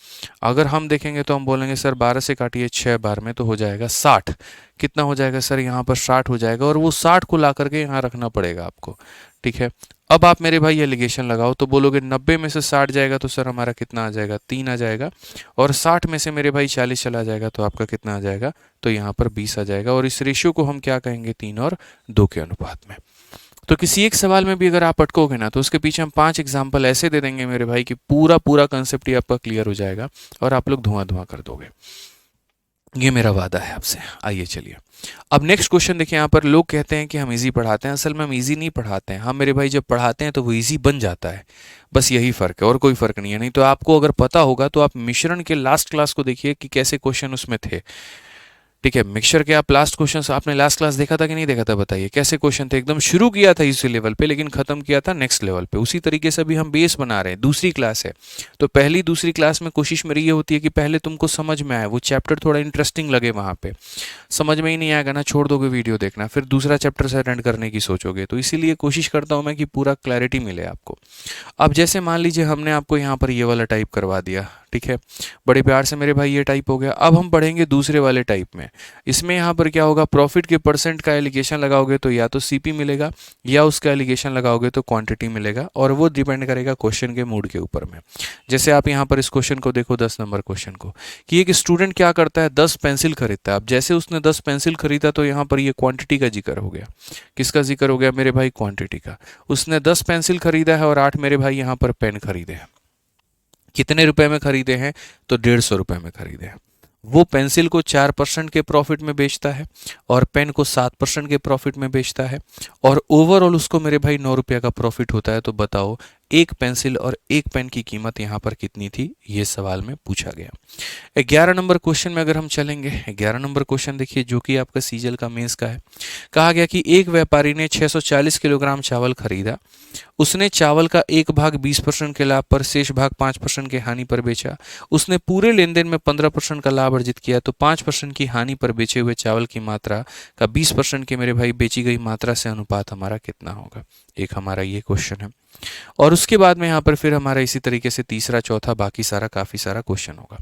अगर हम देखेंगे तो हम बोलेंगे सर 12 से काटिए 6 बार में तो हो जाएगा 60। कितना हो जाएगा सर? यहाँ पर 60 हो जाएगा, और वो 60 को ला करके यहाँ रखना पड़ेगा आपको, ठीक है। अब आप मेरे भाई एलिगेशन लगाओ तो बोलोगे 90 में से 60 जाएगा तो सर हमारा कितना आ जाएगा? 3 आ जाएगा। और 60 में से मेरे भाई 40 चला जाएगा तो आपका कितना आ जाएगा? तो यहाँ पर 20 आ जाएगा। और इस रेशियो को हम क्या कहेंगे? 3 और 2 के अनुपात में। तो किसी एक सवाल में भी अगर आप अटकोगे ना तो उसके पीछे हम 5 एग्जाम्पल ऐसे दे देंगे मेरे भाई कि पूरा कंसेप्ट ही आपका क्लियर हो जाएगा और आप लोग धुआं कर दोगे। ये मेरा वादा है आपसे। आइए चलिए अब नेक्स्ट क्वेश्चन देखिए। यहाँ पर लोग कहते हैं कि हम इजी पढ़ाते हैं, असल में हम इजी नहीं पढ़ाते हैं। हम मेरे भाई जब पढ़ाते हैं तो वो इजी बन जाता है, बस यही फ़र्क है और कोई फ़र्क नहीं है। नहीं तो आपको अगर पता होगा तो आप मिश्रण के लास्ट क्लास को देखिए कि कैसे क्वेश्चन उसमें थे, ठीक है। मिक्सचर के आप लास्ट क्वेश्चंस आपने लास्ट क्लास देखा था कि नहीं देखा था? बताइए कैसे क्वेश्चन थे। एकदम शुरू किया था इसी लेवल पे लेकिन खत्म किया था नेक्स्ट लेवल पे। उसी तरीके से भी हम बेस बना रहे हैं। दूसरी क्लास है तो पहली दूसरी क्लास में कोशिश मेरी ये होती है कि पहले तुमको समझ में आए, वो चैप्टर थोड़ा इंटरेस्टिंग लगे। वहाँ पे समझ में ही नहीं आएगा ना, छोड़ दोगे वीडियो देखना, फिर दूसरा चैप्टर से अटेंड करने की सोचोगे। तो इसीलिए कोशिश करता हूँ मैं कि पूरा क्लैरिटी मिले आपको। अब जैसे मान लीजिए हमने आपको यहाँ पर ये वाला टाइप करवा दिया, ठीक है, बड़े प्यार से मेरे भाई ये टाइप हो गया। अब हम बढ़ेंगे दूसरे वाले टाइप में। इसमें यहाँ पर क्या होगा? प्रॉफिट के परसेंट का एलिगेशन लगाओगे तो या तो सीपी मिलेगा या उसका एलिगेशन लगाओगे तो क्वांटिटी मिलेगा, और वो डिपेंड करेगा क्वेश्चन के मूड के ऊपर में। जैसे आप यहाँ पर इस क्वेश्चन को देखो, 10 नंबर क्वेश्चन को, कि एक स्टूडेंट क्या करता है? 10 पेंसिल खरीदता है। अब जैसे उसने 10 पेंसिल खरीदा तो यहाँ पर ये क्वांटिटी का जिक्र हो गया। किसका जिक्र हो गया मेरे भाई? क्वांटिटी का। उसने 10 पेंसिल खरीदा है और 8 मेरे भाई यहाँ पर पेन खरीदे हैं। कितने रुपए में खरीदे हैं? तो 150 रुपए में खरीदे हैं। वो पेंसिल को 4% के प्रॉफिट में बेचता है और पेन को 7% के प्रॉफिट में बेचता है, और ओवरऑल उसको मेरे भाई 9 रुपये का प्रॉफिट होता है। तो बताओ एक पेंसिल और एक पेन की कीमत यहाँ पर कितनी थी? ये सवाल में पूछा गया। 11 नंबर क्वेश्चन में अगर हम चलेंगे, 11 नंबर क्वेश्चन देखिए जो कि आपका सीजल का मेंस का है। कहा गया कि एक व्यापारी ने 640 किलोग्राम चावल खरीदा। उसने चावल का एक भाग 20% के लाभ पर, शेष भाग 5% के हानि पर बेचा। उसने पूरे लेन देन में 15% का लाभ अर्जित किया। तो 5% की हानि पर बेचे हुए चावल की मात्रा का 20% के मेरे भाई बेची गई मात्रा से अनुपात हमारा कितना होगा? एक हमारा ये क्वेश्चन है। और उसके बाद में यहाँ पर फिर हमारा इसी तरीके से तीसरा, चौथा, बाकी सारा काफ़ी सारा क्वेश्चन होगा।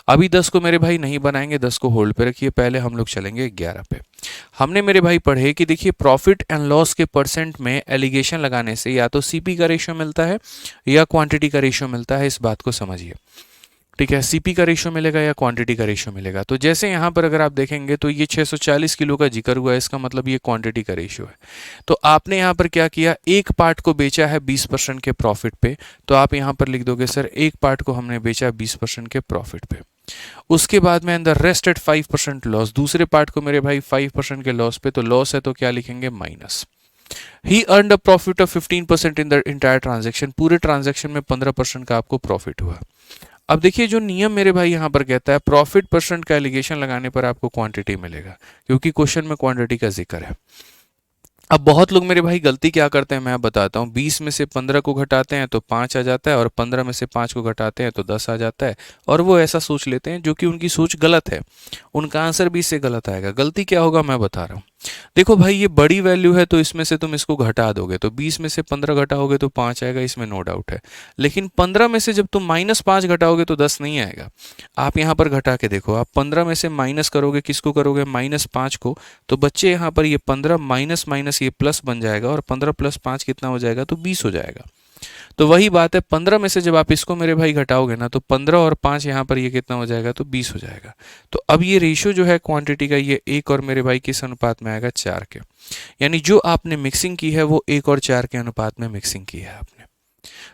अभी 10 को मेरे भाई नहीं बनाएंगे, 10 को होल्ड पे रखिए। पहले हम लोग चलेंगे 11 पे। हमने मेरे भाई पढ़े कि देखिए प्रॉफिट एंड लॉस के परसेंट में एलिगेशन लगाने से या तो सीपी का रेशियो मिलता है या क्वांटिटी का रेशियो मिलता है। इस बात को समझिए, ठीक है। सीपी का रेशियो मिलेगा या क्वांटिटी का रेशियो मिलेगा। तो जैसे यहाँ पर अगर आप देखेंगे तो ये 640 किलो का जिक्र हुआ है, इसका मतलब ये क्वांटिटी का रेशियो है। तो आपने यहाँ पर क्या किया? एक पार्ट को बेचा है 20% के प्रॉफिट पे, तो आप यहाँ पर लिख दोगे सर एक पार्ट को हमने बेचा 20% के प्रॉफिट पे। उसके बाद में अंदर रेस्ट एट 5% लॉस, दूसरे पार्ट को मेरे भाई 5% के लॉस पे, तो लॉस है तो क्या लिखेंगे? Minus. He earned a profit of 15% in the entire transaction, पूरे ट्रांजेक्शन में 15% का आपको प्रॉफिट हुआ। अब देखिए जो नियम मेरे भाई यहाँ पर कहता है प्रॉफिट परसेंट का एलिगेशन लगाने पर आपको क्वांटिटी मिलेगा, क्योंकि क्वेश्चन में क्वांटिटी का जिक्र है। अब बहुत लोग मेरे भाई गलती क्या करते हैं मैं बताता हूँ, 20 में से 15 को घटाते हैं तो 5 आ जाता है, और 15 में से 5 को घटाते हैं तो 10 आ जाता है, और वो ऐसा सोच लेते हैं, जो कि उनकी सोच गलत है। उनका आंसर भी इससे गलत आएगा। गलती क्या होगा मैं बता रहा हूँ। देखो भाई, ये बड़ी वैल्यू है तो इसमें से तुम इसको घटा दोगे तो 20 में से 15 घटाओगे तो 5 आएगा, इसमें नो डाउट है। लेकिन 15 में से जब तुम -5 घटाओगे तो 10 नहीं आएगा। आप यहाँ पर घटा के देखो, आप 15 में से माइनस करोगे, किसको करोगे? -5 को। तो बच्चे यहाँ पर ये 15 माइनस माइनस ये प्लस बन जाएगा, और 15 + 5 कितना हो जाएगा? तो 20 हो जाएगा। तो वही बात है, 15 में से जब आप इसको मेरे भाई घटाओगे ना, तो 15 और 5 यहाँ पर ये कितना हो जाएगा? तो 20 हो जाएगा। तो अब ये रेशियो जो है क्वांटिटी का, ये 1 और मेरे भाई किस अनुपात में आएगा? 4 के। यानी जो आपने मिक्सिंग की है वो 1 और 4 के अनुपात में मिक्सिंग की है आपने।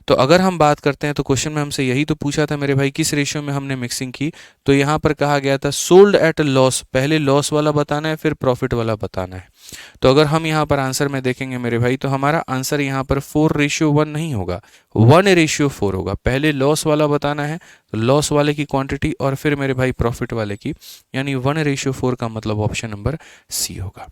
तो अगर हम बात करते हैं तो क्वेश्चन में हमसे यही तो पूछा था मेरे भाई, किस रेशियो में हमने मिक्सिंग की। तो यहाँ पर कहा गया था सोल्ड एट लॉस, पहले लॉस वाला बताना है फिर प्रॉफिट वाला बताना है। तो अगर हम यहाँ पर आंसर में देखेंगे मेरे भाई, तो हमारा आंसर यहाँ पर 4:1 नहीं होगा, 1:4 होगा। पहले लॉस वाला बताना है तो लॉस वाले की क्वांटिटी, और फिर मेरे भाई प्रॉफिट वाले की, यानी 1:4 का मतलब ऑप्शन नंबर सी होगा।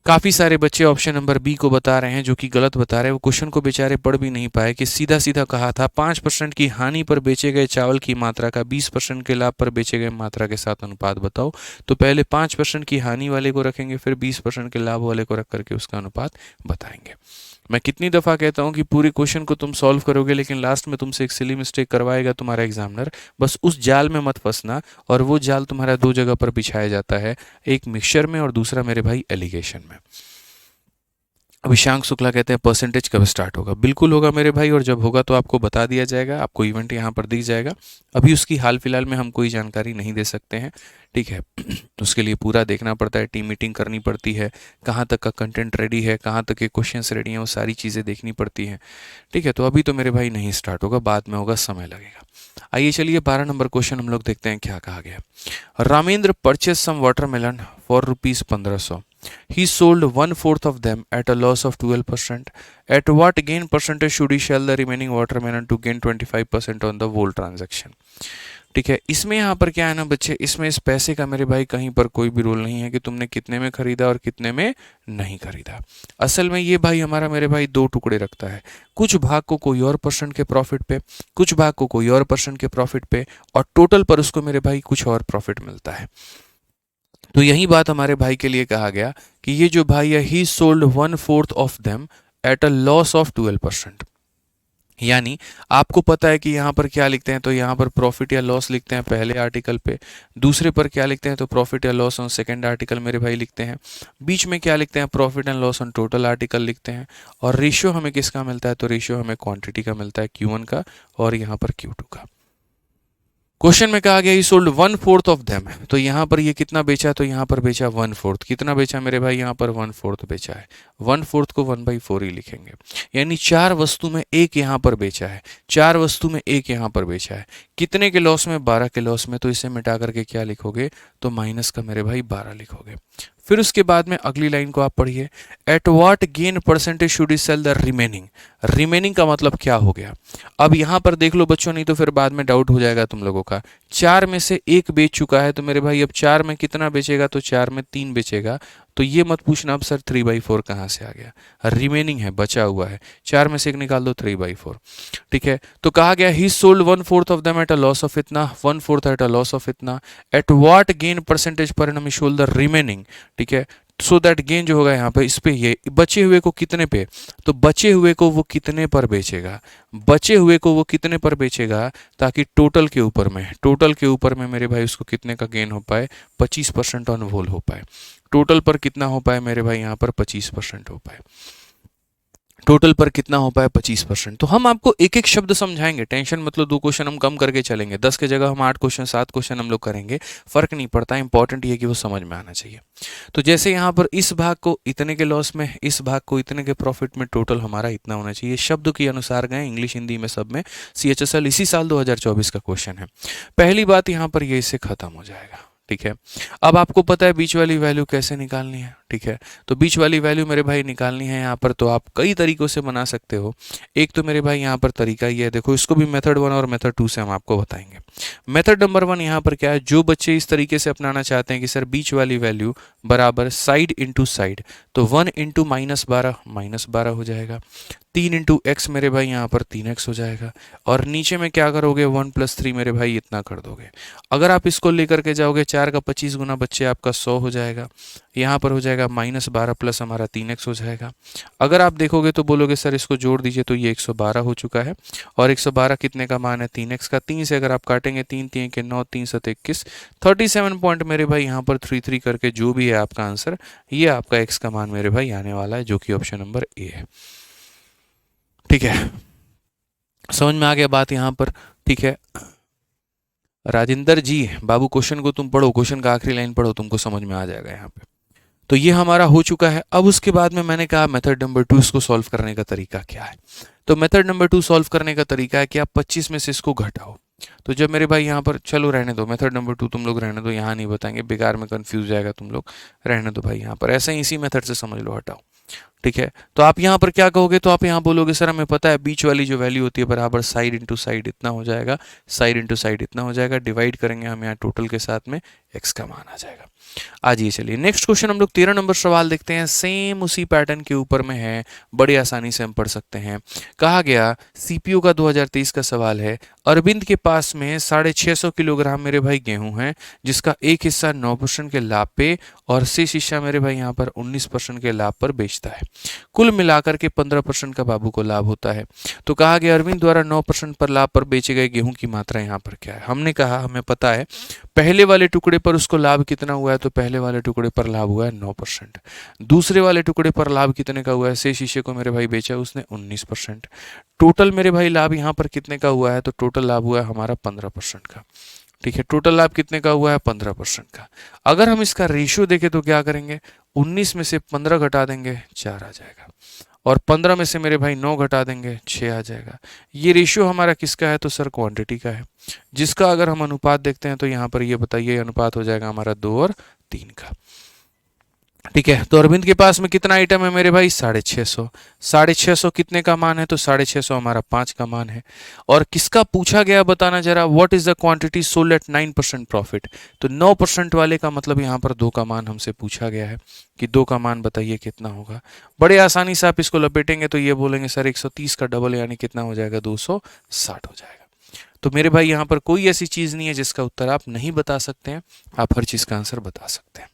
काफ़ी सारे बच्चे ऑप्शन नंबर बी को बता रहे हैं, जो कि गलत बता रहे हैं। वो क्वेश्चन को बेचारे पढ़ भी नहीं पाए कि सीधा सीधा कहा था 5% की हानि पर बेचे गए चावल की मात्रा का 20% के लाभ पर बेचे गए मात्रा के साथ अनुपात बताओ। तो पहले 5% की हानि वाले को रखेंगे, फिर 20% के लाभ वाले को रख करके उसका अनुपात बताएंगे। मैं कितनी दफ़ा कहता हूँ कि पूरे क्वेश्चन को तुम सॉल्व करोगे, लेकिन लास्ट में तुमसे एक सिली मिस्टेक करवाएगा तुम्हारा एग्जामिनर। बस उस जाल में मत फंसना, और वो जाल तुम्हारा 2 जगह पर बिछाया जाता है, एक मिक्सचर में और दूसरा मेरे भाई एलिगेशन में। अभिशांक शुक्ला कहते हैं परसेंटेज कब स्टार्ट होगा? बिल्कुल होगा मेरे भाई, और जब होगा तो आपको बता दिया जाएगा, आपको इवेंट यहाँ पर दिख जाएगा। अभी उसकी हाल फिलहाल में हम कोई जानकारी नहीं दे सकते हैं, ठीक है। उसके लिए पूरा देखना पड़ता है, टीम मीटिंग करनी पड़ती है, कहाँ तक का कंटेंट रेडी है, कहाँ तक के क्वेश्चंस रेडी हैं, वो सारी चीज़ें देखनी पड़ती हैं, ठीक है। तो अभी तो मेरे भाई नहीं स्टार्ट होगा, बाद में होगा, समय लगेगा। आइए चलिए 12 नंबर क्वेश्चन हम लोग देखते हैं क्या कहा गया। Ramendra purchase some watermelon for ₹1500. He sold 1/4 of them at a loss of 12%. At what gain percentage should he sell the remaining watermelon to gain 25% on the whole transaction? ठीक है, इसमें यहाँ पर क्या है ना बच्चे, इसमें इस पैसे का मेरे भाई कहीं पर कोई भी रोल नहीं है कि तुमने कितने में खरीदा और कितने में नहीं खरीदा। असल में ये भाई हमारा मेरे भाई 2 टुकड़े रखता है, कुछ भाग को कोई और परसेंट के प्रॉफिट पे, कुछ भाग को कोई और परसेंट के प्रॉफिट पे, और टोटल पर उसको मेरे भाई कुछ और प्रॉफिट मिलता है। तो यही बात हमारे भाई के लिए कहा गया कि ये जो भाई है, ही sold 1/4 of them at a loss of 12%। यानी आपको पता है कि यहाँ पर क्या लिखते हैं, तो यहाँ पर प्रॉफिट या लॉस लिखते हैं पहले आर्टिकल पे, दूसरे पर क्या लिखते हैं, तो प्रॉफिट या लॉस ऑन सेकंड आर्टिकल मेरे भाई लिखते हैं, बीच में क्या लिखते हैं, profit and loss on total article लिखते हैं, और रेशियो हमें किसका मिलता है, तो रेशियो हमें क्वांटिटी का मिलता है Q1 का, और यहाँ पर Q2 का। क्वेश्चन में कहा गया ही सोल्ड 1/4 ऑफ देम, तो यहाँ पर ये कितना बेचा, तो यहाँ पर बेचा 1/4। कितना बेचा मेरे भाई, यहाँ पर 1/4 बेचा है। 1/4 को 1/4 ही लिखेंगे, यानी 4 वस्तु में 1 यहाँ पर बेचा है, 4 वस्तु में 1 यहाँ पर बेचा है। कितने के लॉस में? 12 के लॉस में। तो इसे मिटा करके क्या लिखोगे, तो माइनस का मेरे भाई 12 लिखोगे। फिर उसके बाद में अगली लाइन को आप पढ़िए, at what gain percentage should he sell the remaining. Remaining का मतलब क्या हो गया? अब यहाँ पर देख लो बच्चों, नहीं तो फिर बाद में डाउट हो जाएगा तुम लोगों का। 4 में से 1 बेच चुका है, तो मेरे भाई अब 4 में कितना बेचेगा, तो 4 में 3 बेचेगा। तो ये मत पूछना अब सर 3/4 कहाँ से आ गया, रिमेनिंग है, बचा हुआ है, 4 में से 1 निकाल दो, 3/4, ठीक है। तो कहा गया ही sold 1/4 of them at a loss of इतना, 1/4 एट अ लॉस ऑफ इतना, eight what gain percentage per annum sold the remaining, ठीक है। सो दैट गेन जो होगा यहाँ पे, इस पे ये बचे हुए को कितने पे, तो बचे हुए को वो कितने पर बेचेगा, बचे हुए को वो कितने पर बेचेगा, ताकि टोटल के ऊपर में, टोटल के ऊपर में मेरे भाई उसको कितने का गेन हो पाए, 25% ऑन होल हो पाए। टोटल पर कितना हो पाए मेरे भाई, यहाँ पर 25% हो पाए। टोटल पर कितना हो पाए, 25%। तो हम आपको एक एक शब्द समझाएंगे, टेंशन मतलब 2 क्वेश्चन हम कम करके चलेंगे, 10 के जगह हम 8 क्वेश्चन 7 क्वेश्चन हम लोग करेंगे, फर्क नहीं पड़ता, इंपॉर्टेंट ये कि वो समझ में आना चाहिए। तो जैसे यहाँ पर इस भाग को इतने के लॉस में, इस भाग को इतने के प्रॉफिट में, टोटल हमारा इतना होना चाहिए, शब्द के अनुसार गए, इंग्लिश हिंदी में सब में। CHSL इसी साल 2024 का क्वेश्चन है। पहली बात यहाँ पर ये इससे खत्म हो जाएगा, ठीक है। अब आपको पता है बीच वाली वैल्यू कैसे निकालनी है, ठीक है। तो बीच वाली वैल्यू मेरे भाई निकालनी है यहाँ पर, तो आप कई तरीकों से बना सकते हो। एक तो मेरे भाई यहाँ पर तरीका ये है, देखो इसको भी मेथड 1 और मेथड 2 से हम आपको बताएंगे। मेथड नंबर 1 यहाँ पर क्या है, जो बच्चे इस तरीके से अपनाना चाहते हैं कि सर बीच वाली वैल्यू बराबर साइड इंटू साइड, तो 1 इंटू -12 हो जाएगा, 3 इंटू एक्स मेरे भाई यहाँ पर 3x हो जाएगा, और नीचे में क्या करोगे 1 + 3 मेरे भाई इतना कर दोगे। अगर आप इसको लेकर के जाओगे 4 का 25 गुना बच्चे आपका 100 हो जाएगा, यहाँ पर हो जाएगा -12 प्लस हमारा 3x हो जाएगा। अगर आप देखोगे तो बोलोगे सर इसको जोड़ दीजिए, तो ये 112 हो चुका है, और 112 कितने का मान है 3x का, 3 से अगर आप काटेंगे 3 3 के 9, 3 7 21, 37 पॉइंट मेरे भाई यहाँ पर 33 करके जो भी है आपका आंसर, ये आपका x का मान मेरे भाई आने वाला है, जो कि ऑप्शन नंबर ए है। ठीक है, समझ में आ गया बात यहाँ पर। ठीक है राजेंद्र जी बाबू, क्वेश्चन को तुम पढ़ो, क्वेश्चन का आखिरी लाइन पढ़ो, तुमको समझ में आ जाएगा यहाँ पे। तो ये हमारा हो चुका है। अब उसके बाद में मैंने कहा मेथड नंबर 2 इसको सॉल्व करने का तरीका क्या है। तो मेथड नंबर 2 सॉल्व करने का तरीका है कि आप 25 में से इसको घटाओ। तो जब मेरे भाई यहाँ पर, चलो रहने दो, मेथड नंबर 2 तुम लोग रहने दो, यहाँ नहीं बताएंगे, बेकार में कंफ्यूज जाएगा तुम लोग, रहने दो भाई यहाँ पर, ऐसा ही इसी मेथड से समझ लो, हटाओ। ठीक है, तो आप यहाँ पर क्या कहोगे, तो आप यहाँ बोलोगे सर हमें पता है बीच वाली जो वैल्यू होती है बराबर साइड इंटू साइड इतना हो जाएगा, साइड इंटू साइड इतना हो जाएगा, डिवाइड करेंगे हम यहाँ टोटल के साथ में, x का मान आ जाएगा। आइए चलिए नेक्स्ट क्वेश्चन हम लोग 13 नंबर सवाल देखते हैं, सेम उसी पैटर्न के ऊपर में है, बड़ी आसानी से हम पढ़ सकते हैं। कहा गया सीपीयू का 2023 का सवाल है, अरविंद के पास में 650 किलोग्राम मेरे भाई गेहूं है, जिसका एक हिस्सा 9% के लाभ पे और शेष हिस्सा मेरे भाई यहाँ पर 19% के लाभ पर बेचता है, कुल मिलाकर के 15% का बाबू को लाभ होता है। तो कहा गया अरविंद द्वारा 9% पर लाभ पर बेचे गए गेहूं की मात्रा यहाँ पर क्या है। हमने कहा हमें पता है पहले वाले टुकड़े पर उसको लाभ कितना हुआ है, तो पहले वाले टुकड़े पर लाभ हुआ है 9%, दूसरे वाले टुकड़े पर लाभ कितने का हुआ है, शेष हिस्से को मेरे भाई बेचा उसने 19%, टोटल मेरे भाई लाभ यहाँ पर कितने का हुआ है, तो टोटल लाभ हुआ है हमारा 15% का। ठीक है, टोटल लाभ कितने का हुआ है 15% का। अगर हम इसका रेशियो देखें तो क्या करेंगे, 19 में से 15 घटा देंगे 4 आ जाएगा, और 15 में से मेरे भाई 9 घटा देंगे 6 आ जाएगा। ये रेशियो हमारा किसका है, तो सर क्वांटिटी का है, जिसका अगर हम अनुपात देखते हैं तो यहाँ पर ये बताइए अनुपात हो जाएगा हमारा 2 और 3 का। ठीक है, तो अरविंद के पास में कितना आइटम है मेरे भाई 650, 650 कितने का मान है, तो 650 हमारा 5 का मान है। और किसका पूछा गया बताना जरा, what is the quantity sold at 9% profit, तो 9% वाले का मतलब यहाँ पर 2 का मान हमसे पूछा गया है कि 2 का मान बताइए कितना होगा। बड़े आसानी से आप इसको लपेटेंगे तो ये बोलेंगे सर 130 का डबल यानी कितना हो जाएगा 260 हो जाएगा। तो मेरे भाई यहाँ पर कोई ऐसी चीज नहीं है जिसका उत्तर आप नहीं बता सकते हैं, आप हर चीज का आंसर बता सकते हैं।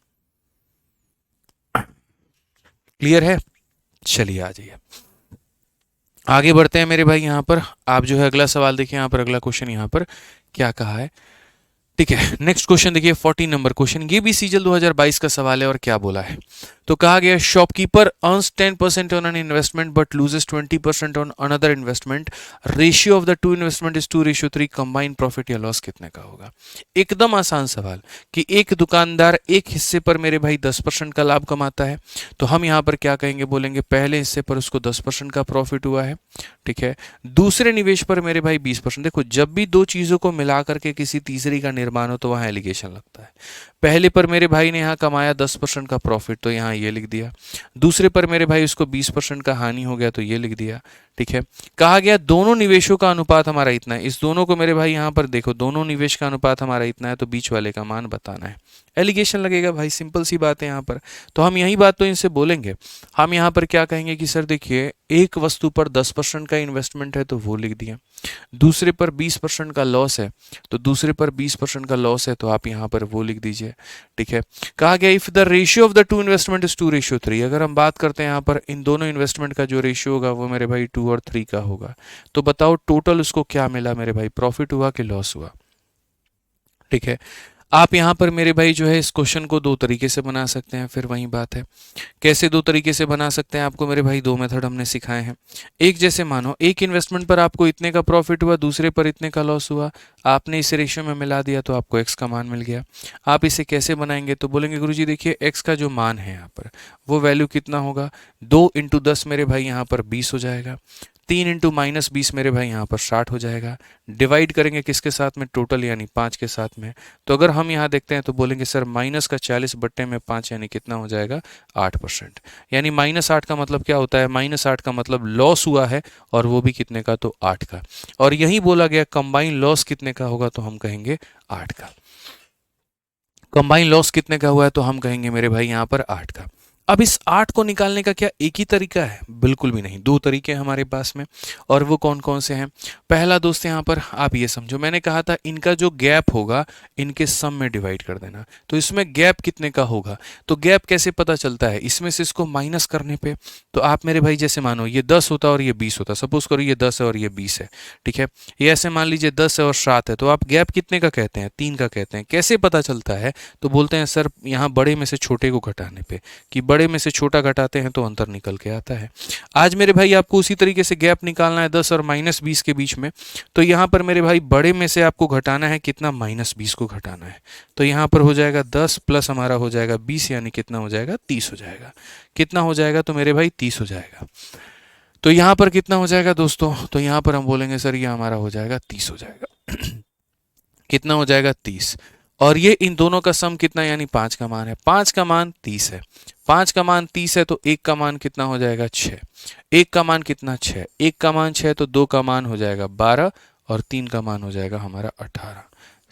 क्लियर है, चलिए आ जाइए आगे बढ़ते हैं मेरे भाई। यहाँ पर आप जो है अगला सवाल देखिए, यहाँ पर अगला क्वेश्चन यहाँ पर क्या कहा है। ठीक है, नेक्स्ट क्वेश्चन देखिए 14 नंबर क्वेश्चन, ये भी सीजल 2022 का सवाल है, और क्या बोला है, तो कहा गया shopkeeper earns 10% on an investment but loses 20% on another investment, ratio of the two investment is 2:3, combined profit या लॉस कितने का होगा। एकदम आसान सवाल कि एक दुकानदार एक हिस्से पर मेरे भाई 10% का लाभ कमाता है, तो हम यहाँ पर क्या कहेंगे, बोलेंगे पहले हिस्से पर उसको 10% का प्रॉफिट हुआ है। ठीक है, दूसरे निवेश पर मेरे भाई 20%। देखो जब भी दो चीजों को मिला करके किसी तीसरी का निर्माण हो तो वहां एलिगेशन लगता है। पहले पर मेरे भाई ने यहाँ कमाया 10% का प्रॉफिट, तो यहाँ ये लिख दिया, दूसरे पर मेरे भाई उसको 20% का हानि हो गया तो ये लिख दिया। ठीक है, कहा गया दोनों निवेशों का अनुपात हमारा इतना है, इस दोनों को मेरे भाई यहाँ पर देखो दोनों निवेश का अनुपात हमारा इतना है, तो बीच वाले का मान बताना है। एलिगेशन लगेगा भाई, सिंपल सी बात है यहाँ पर। तो हम यही बात तो इनसे बोलेंगे, हम यहाँ पर क्या कहेंगे कि सर देखिए एक वस्तु पर 10% का इन्वेस्टमेंट है तो वो लिख दिया, दूसरे पर 20% का लॉस है तो दूसरे पर 20% का लॉस है तो आप यहाँ पर वो लिख दीजिए। ठीक है, कहा गया if the ratio of the two investment is 2:3, अगर हम बात करते हैं यहाँ पर इन दोनों इन्वेस्टमेंट का जो रेशियो होगा वो मेरे भाई 2 और 3 का होगा, तो बताओ टोटल उसको क्या मिला मेरे भाई, प्रॉफिट हुआ कि लॉस हुआ। ठीक है, आप यहाँ पर मेरे भाई जो है इस क्वेश्चन को दो तरीके से बना सकते हैं, फिर वही बात है कैसे दो तरीके से बना सकते हैं, आपको मेरे भाई दो मेथड हमने सिखाए हैं। एक जैसे मानो एक इन्वेस्टमेंट पर आपको इतने का प्रॉफिट हुआ, दूसरे पर इतने का लॉस हुआ, आपने इसे रेशियो में मिला दिया तो आपको एक्स का मान मिल गया। आप इसे कैसे बनाएंगे, तो बोलेंगे गुरुजी देखिए एक्स का जो मान है यहाँ पर वो वैल्यू कितना होगा, 2 × 10 मेरे भाई यहाँ पर 20 हो जाएगा, 3 इंटू -20 मेरे भाई यहाँ पर 60 हो जाएगा। डिवाइड करेंगे किसके साथ में, टोटल यानी 5 के साथ में। तो अगर हम यहाँ देखते हैं तो बोलेंगे सर माइनस का 40 बट्टे में 5 यानी कितना हो जाएगा, 8%। यानी -8 का मतलब क्या होता है, -8 का मतलब लॉस हुआ है, और वो भी कितने का, तो 8 का। और यही बोला गया कंबाइन लॉस कितने का होगा, तो हम कहेंगे 8 का। कंबाइन लॉस कितने का हुआ है, तो हम कहेंगे मेरे भाई यहाँ पर 8 का। अब इस 8 को निकालने का क्या एक ही तरीका है, बिल्कुल भी नहीं, दो तरीके हैं हमारे पास में। और वो कौन कौन से हैं, पहला दोस्त यहाँ पर आप ये समझो, मैंने कहा था इनका जो गैप होगा इनके सम में डिवाइड कर देना। तो इसमें गैप कितने का होगा, तो गैप कैसे पता चलता है, इसमें से इसको माइनस करने पे। तो आप मेरे भाई जैसे मानो ये 10 होता और ये 20 होता, सपोज करो ये 10 है और ये 20 है, ठीक है। ये ऐसे मान लीजिए 10 है और 7 है, तो आप गैप कितने का कहते हैं, 3 का कहते हैं। कैसे पता चलता है, तो बोलते हैं सर यहाँ बड़े में से छोटे को घटाने पे, कि बड़े में से छोटा घटाते हैं तो अंतर निकल के आता है। आज मेरे भाई आपको उसी तरीके से गैप निकालना है 10 और -20 के बीच में। तो यहाँ पर मेरे भाई बड़े में से आपको घटाना है कितना, -20 को घटाना है। तो यहाँ पर हो जाएगा 10 प्लस हमारा हो जाएगा 20, यानी कितना हो जाएगा, 30 हो जाएगा। कितना हो जाएगा, तो मेरे भाई 30 हो जाएगा। तो यहाँ पर कितना हो जाएगा दोस्तों, तो यहाँ पर हम बोलेंगे सर ये हमारा हो जाएगा 30 हो जाएगा। कितना हो जाएगा, 30। और ये इन दोनों का सम कितना, यानी 5 का मान है। 5 का मान 30 है, 5 का मान 30 है, तो 1 का मान कितना हो जाएगा, 6। 1 का मान कितना, 6। 1 का मान 6, तो 2 का मान हो जाएगा 12, और 3 का मान हो जाएगा हमारा 18।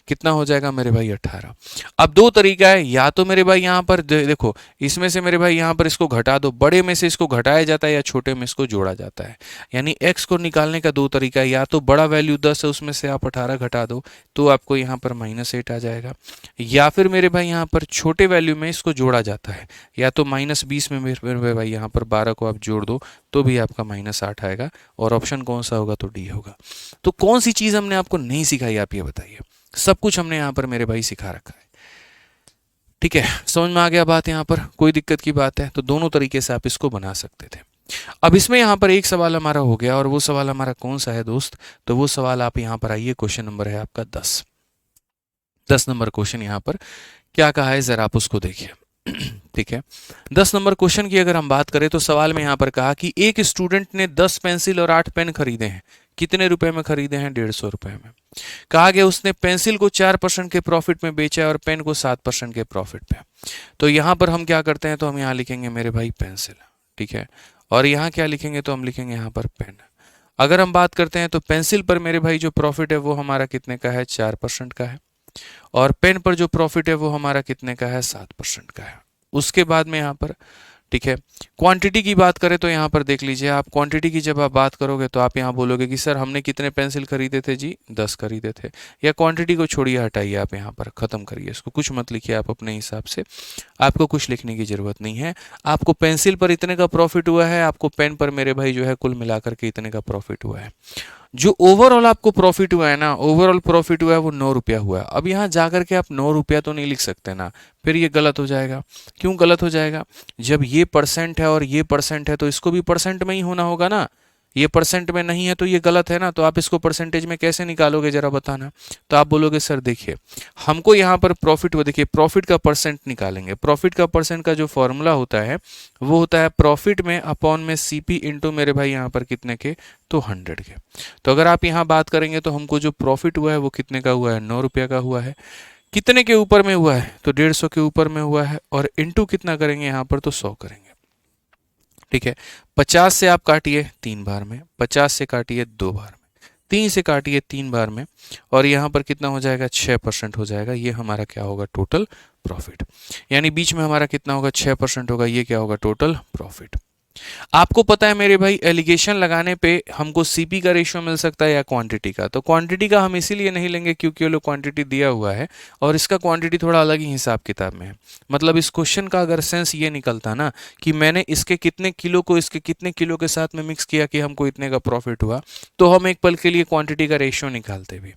कितना हो जाएगा मेरे भाई, 18। अब दो तरीका है, या तो मेरे भाई यहाँ पर देखो, इसमें से मेरे भाई यहाँ पर इसको घटा दो, बड़े में से इसको घटाया जाता है या छोटे में इसको जोड़ा जाता है। यानी x को निकालने का दो तरीका है, या तो बड़ा वैल्यू 10 है उसमें से आप 18 घटा दो, तो आपको यहाँ पर -8 आ जाएगा। या फिर मेरे भाई यहाँ पर छोटे वैल्यू में इसको जोड़ा जाता है, या तो -20 में मेरे भाई यहाँ पर 12 को आप जोड़ दो, तो भी आपका -8 आएगा। और ऑप्शन कौन सा होगा, तो डी होगा। तो कौन सी चीज़ हमने आपको नहीं सिखाई, आप ये बताइए। सब कुछ हमने यहाँ पर मेरे भाई सिखा रखा है, ठीक है। समझ में आ गया बात, यहाँ पर कोई दिक्कत की बात है, तो दोनों तरीके से आप इसको बना सकते थे। अब इसमें यहाँ पर एक सवाल हमारा हो गया, और वो सवाल हमारा कौन सा है दोस्त, तो वो सवाल आप यहाँ पर आइए, क्वेश्चन नंबर है आपका 10 नंबर क्वेश्चन। यहाँ पर क्या कहा है, जरा आप उसको देखिए। ठीक है, 10 नंबर क्वेश्चन की अगर हम बात करें तो सवाल में यहाँ पर कहा कि एक स्टूडेंट ने 10 पेंसिल और 8 पेन खरीदे हैं। कितने रुपए में खरीदे हैं, 150 रुपए में। कहा गया उसने पेंसिल को 4% के प्रॉफिट में बेचा है और पेन को 7% के प्रॉफिट पे। तो यहाँ पर हम क्या करते हैं, तो हम यहाँ लिखेंगे मेरे भाई पेंसिल, ठीक है। और यहाँ क्या लिखेंगे, तो हम लिखेंगे यहाँ पर पेन। अगर हम बात करते हैं तो पेंसिल पर मेरे भाई जो प्रॉफिट है वो हमारा कितने का है, 4% का है। और पेन पर जो प्रॉफिट है वो हमारा कितने का है, 7% का है। उसके बाद में यहाँ पर, ठीक है, क्वांटिटी की बात करें तो यहाँ पर देख लीजिए आप, क्वांटिटी की जब आप बात करोगे तो आप यहाँ बोलोगे कि सर हमने कितने पेंसिल खरीदे थे जी, 10 खरीदे थे। या क्वांटिटी को छोड़िए, हटाइए, आप यहाँ पर ख़त्म करिए इसको, कुछ मत लिखिए आप अपने हिसाब से, आपको कुछ लिखने की ज़रूरत नहीं है। आपको पेंसिल पर इतने का प्रॉफिट हुआ है, आपको पेन पर मेरे भाई जो है कुल मिलाकर के इतने का प्रॉफिट हुआ है। जो ओवरऑल आपको प्रॉफिट हुआ है ना, ओवरऑल प्रॉफिट हुआ है वो 9 रुपया हुआ है। अब यहाँ जाकर के आप 9 रुपया तो नहीं लिख सकते ना, फिर ये गलत हो जाएगा। क्यों गलत हो जाएगा, जब ये परसेंट है और ये परसेंट है तो इसको भी परसेंट में ही होना होगा ना। ये परसेंट में नहीं है तो ये गलत है ना, तो आप इसको परसेंटेज में कैसे निकालोगे जरा बताना। तो आप बोलोगे सर देखिए हमको यहाँ पर प्रॉफिट हुआ, देखिए प्रॉफिट का परसेंट निकालेंगे। प्रॉफिट का परसेंट का जो फॉर्मूला होता है वो होता है प्रॉफिट में अपॉन में सीपी इंटू मेरे भाई यहाँ पर कितने के, तो 100 के। तो अगर आप यहाँ बात करेंगे तो हमको जो प्रॉफिट हुआ है वो कितने का हुआ है, 9 रुपया का हुआ है। कितने के ऊपर में हुआ है, तो 150 के ऊपर में हुआ है। और इंटू कितना करेंगे यहाँ पर, तो 100 करेंगे, ठीक है। 50 से आप काटिए 3 बार में, 50 से काटिए 2 बार में, 3 से काटिए 3 बार में, और यहाँ पर कितना हो जाएगा, 6% हो जाएगा। ये हमारा क्या होगा, टोटल प्रॉफिट। यानी बीच में हमारा कितना होगा, 6% होगा। ये क्या होगा, टोटल प्रॉफिट। आपको पता है मेरे भाई एलिगेशन लगाने पे हमको सीपी का रेशियो मिल सकता है या क्वांटिटी का। तो क्वांटिटी का हम इसीलिए नहीं लेंगे क्योंकि वो लोग क्वांटिटी दिया हुआ है और इसका क्वांटिटी थोड़ा अलग ही हिसाब किताब में है। मतलब इस क्वेश्चन का अगर सेंस ये निकलता ना कि मैंने इसके कितने किलो को इसके कितने किलो के साथ में मिक्स किया कि हमको इतने का प्रॉफिट हुआ, तो हम एक पल के लिए क्वांटिटी का रेशियो निकालते भी।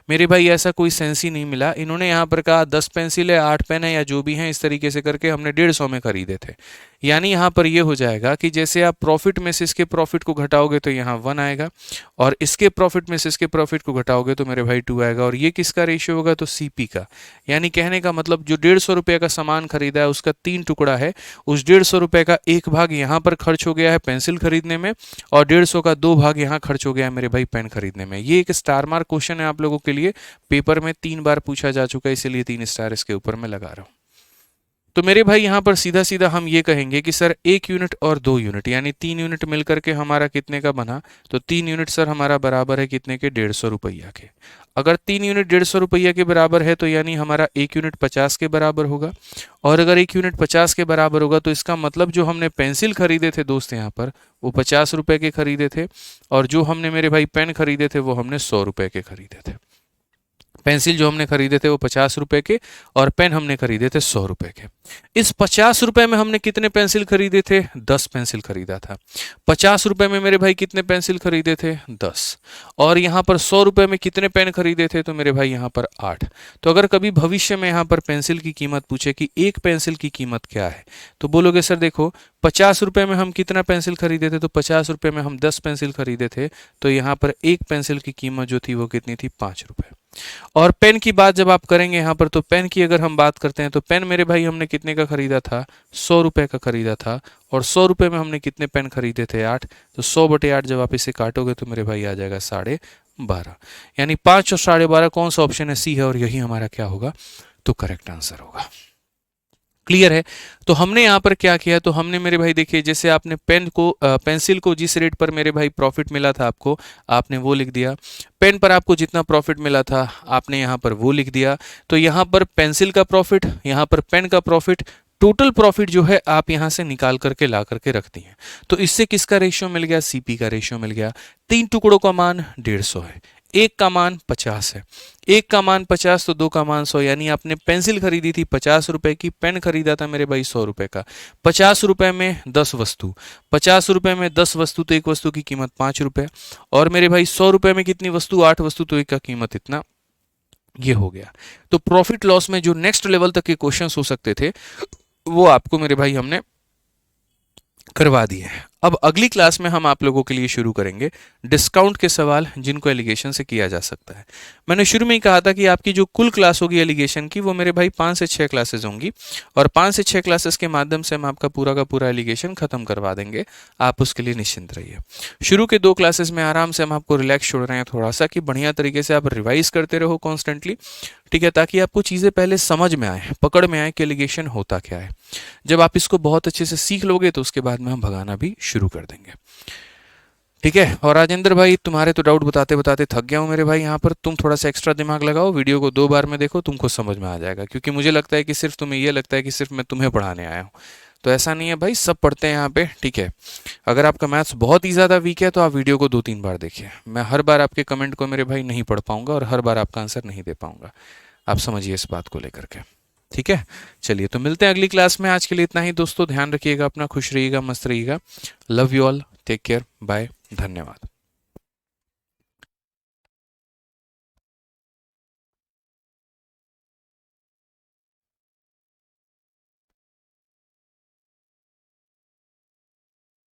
मेरे भाई ऐसा कोई सेंस ही नहीं मिला। इन्होंने यहाँ पर कहा 10 पेंसिल है, 8 पेन है या जो भी है, इस तरीके से करके हमने 150 में खरीदे थे। यानी यहाँ पर ये हो जाएगा कि जैसे आप प्रॉफिट में से इसके प्रॉफिट को घटाओगे तो यहाँ 1 आएगा, और इसके प्रॉफिट में से इसके प्रॉफिट को घटाओगे तो मेरे भाई 2 आएगा। और ये किसका रेशियो होगा? तो सीपी का। यानी कहने का मतलब जो 150 रुपये का सामान खरीदा है उसका 3 टुकड़ा है, उस 150 रुपये का एक भाग यहाँ पर खर्च हो गया है पेंसिल खरीदने में, और 150 का 2 भाग यहाँ खर्च हो गया है मेरे भाई पेन खरीदने में। ये एक स्टार मार्क क्वेश्चन है आप लोगों के लिए, पेपर में 3 बार पूछा जा चुका है, इसीलिए 3 स्टार इसके ऊपर मैं लगा रहा हूँ। तो मेरे भाई यहाँ पर सीधा सीधा हम ये कहेंगे कि सर 1 यूनिट और 2 यूनिट यानी 3 यूनिट मिलकर के हमारा कितने का बना? तो 3 यूनिट सर हमारा बराबर है कितने के? 150 रुपया के। अगर 3 यूनिट 150 रुपया के बराबर है तो यानी हमारा 1 यूनिट 50 के बराबर होगा, और अगर 1 यूनिट 50 के बराबर होगा तो इसका मतलब जो हमने पेंसिल खरीदे थे दोस्त यहाँ पर वो 50 रुपये के खरीदे थे, और जो हमने मेरे भाई पेन खरीदे थे वो हमने 100 रुपये के खरीदे थे। पेंसिल जो हमने खरीदे थे वो 50 रुपए के, और पेन हमने खरीदे थे 100 रुपए के। इस 50 रुपए में हमने कितने पेंसिल खरीदे थे? 10 पेंसिल खरीदा था। 50 रुपए में मेरे भाई कितने पेंसिल खरीदे थे? 10। और यहाँ पर 100 रुपए में कितने पेन खरीदे थे? तो मेरे भाई यहाँ पर 8। तो अगर कभी भविष्य में यहाँ पर पेंसिल की कीमत पूछे कि एक पेंसिल की कीमत क्या है, तो बोलोगे सर देखो 50 रुपए में हम कितना पेंसिल खरीदे थे? तो 50 रुपए में हम 10 पेंसिल खरीदे थे, तो यहाँ पर एक पेंसिल की कीमत जो थी वो कितनी थी? 5 रुपए। और पेन की बात जब आप करेंगे यहाँ पर, तो पेन की अगर हम बात करते हैं तो पेन मेरे भाई हमने कितने का खरीदा था? 100 रुपये का खरीदा था, और 100 रुपये में हमने कितने पेन खरीदे थे? 8। तो 100/8 जब आप इसे काटोगे तो मेरे भाई आ जाएगा 12.5। यानी 5 और 12.5 कौन सा ऑप्शन है? सी है, और यही हमारा क्या होगा? तो करेक्ट आंसर होगा। क्लियर है? तो हमने यहाँ पर क्या किया? तो हमने मेरे भाई देखिए, जैसे आपने पेंसिल को जिस रेट पर मेरे भाई प्रॉफिट मिला था आपको, आपने वो लिख दिया। पेन पर आपको जितना प्रॉफिट मिला था आपने यहाँ पर वो लिख दिया। तो यहाँ पर पेंसिल का प्रॉफिट, यहाँ पर पेन का प्रॉफिट, टोटल प्रॉफिट जो है आप यहाँ से निकाल करके ला करके रखती हैं। तो इससे किसका रेशियो मिल गया? सीपी का रेशियो मिल गया। 3 टुकड़ों का मान 150 है, एक का मान 50 है, एक का मान 50 तो 2 का मान 100, यानी आपने पेंसिल खरीदी थी 50 रुपए की, पेन खरीदा था मेरे भाई 100 रुपए का। 50 रुपए में 10 वस्तु, 50 रुपए में 10 वस्तु तो एक वस्तु की कीमत 5 रुपए, और मेरे भाई 100 रुपए में कितनी वस्तु? 8 वस्तु, तो एक का कीमत इतना। ये हो गया। तो प्रॉफिट लॉस में जो नेक्स्ट लेवल तक के क्वेश्चन हो सकते थे वो आपको मेरे भाई हमने करवा दिए हैं। अब अगली क्लास में हम आप लोगों के लिए शुरू करेंगे डिस्काउंट के सवाल, जिनको एलिगेशन से किया जा सकता है। मैंने शुरू में ही कहा था कि आपकी जो कुल क्लास होगी एलिगेशन की वो मेरे भाई 5 से 6 क्लासेस होंगी, और 5 से 6 क्लासेस के माध्यम से हम आपका पूरा का पूरा एलिगेशन खत्म करवा देंगे। आप उसके लिए निश्चिंत रहिए। शुरू के 2 क्लासेस में आराम से हम आपको रिलैक्स छोड़ रहे हैं थोड़ा सा, कि बढ़िया तरीके से आप रिवाइज करते रहो कॉन्स्टेंटली, ठीक है, ताकि आपको चीज़ें पहले समझ में आए, पकड़ में आए कि एलिगेशन होता क्या है। जब आप इसको बहुत अच्छे से सीख लोगे तो उसके बाद में हम भगाना भी शुरू कर देंगे, ठीक है। और राजेंद्र भाई तुम्हारे तो डाउट बताते बताते थक गया हूँ मेरे भाई, यहाँ पर तुम थोड़ा सा एक्स्ट्रा दिमाग लगाओ, वीडियो को 2 बार में देखो, तुमको समझ में आ जाएगा। क्योंकि मुझे लगता है कि सिर्फ तुम्हें ये लगता है कि सिर्फ मैं तुम्हें पढ़ाने आया हूँ, तो ऐसा नहीं है भाई, सब पढ़ते हैं यहाँ पे, ठीक है। अगर आपका मैथ्स बहुत ही ज़्यादा वीक है तो आप वीडियो को 2-3 बार देखिए। मैं हर बार आपके कमेंट को मेरे भाई नहीं पढ़ पाऊंगा, और हर बार आपका आंसर नहीं दे पाऊंगा, आप समझिए इस बात को लेकर के, ठीक है। चलिए तो मिलते हैं अगली क्लास में। आज के लिए इतना ही दोस्तों, ध्यान रखिएगा अपना, खुश रहिएगा, मस्त रहिएगा। Love you all, take care, bye, धन्यवाद।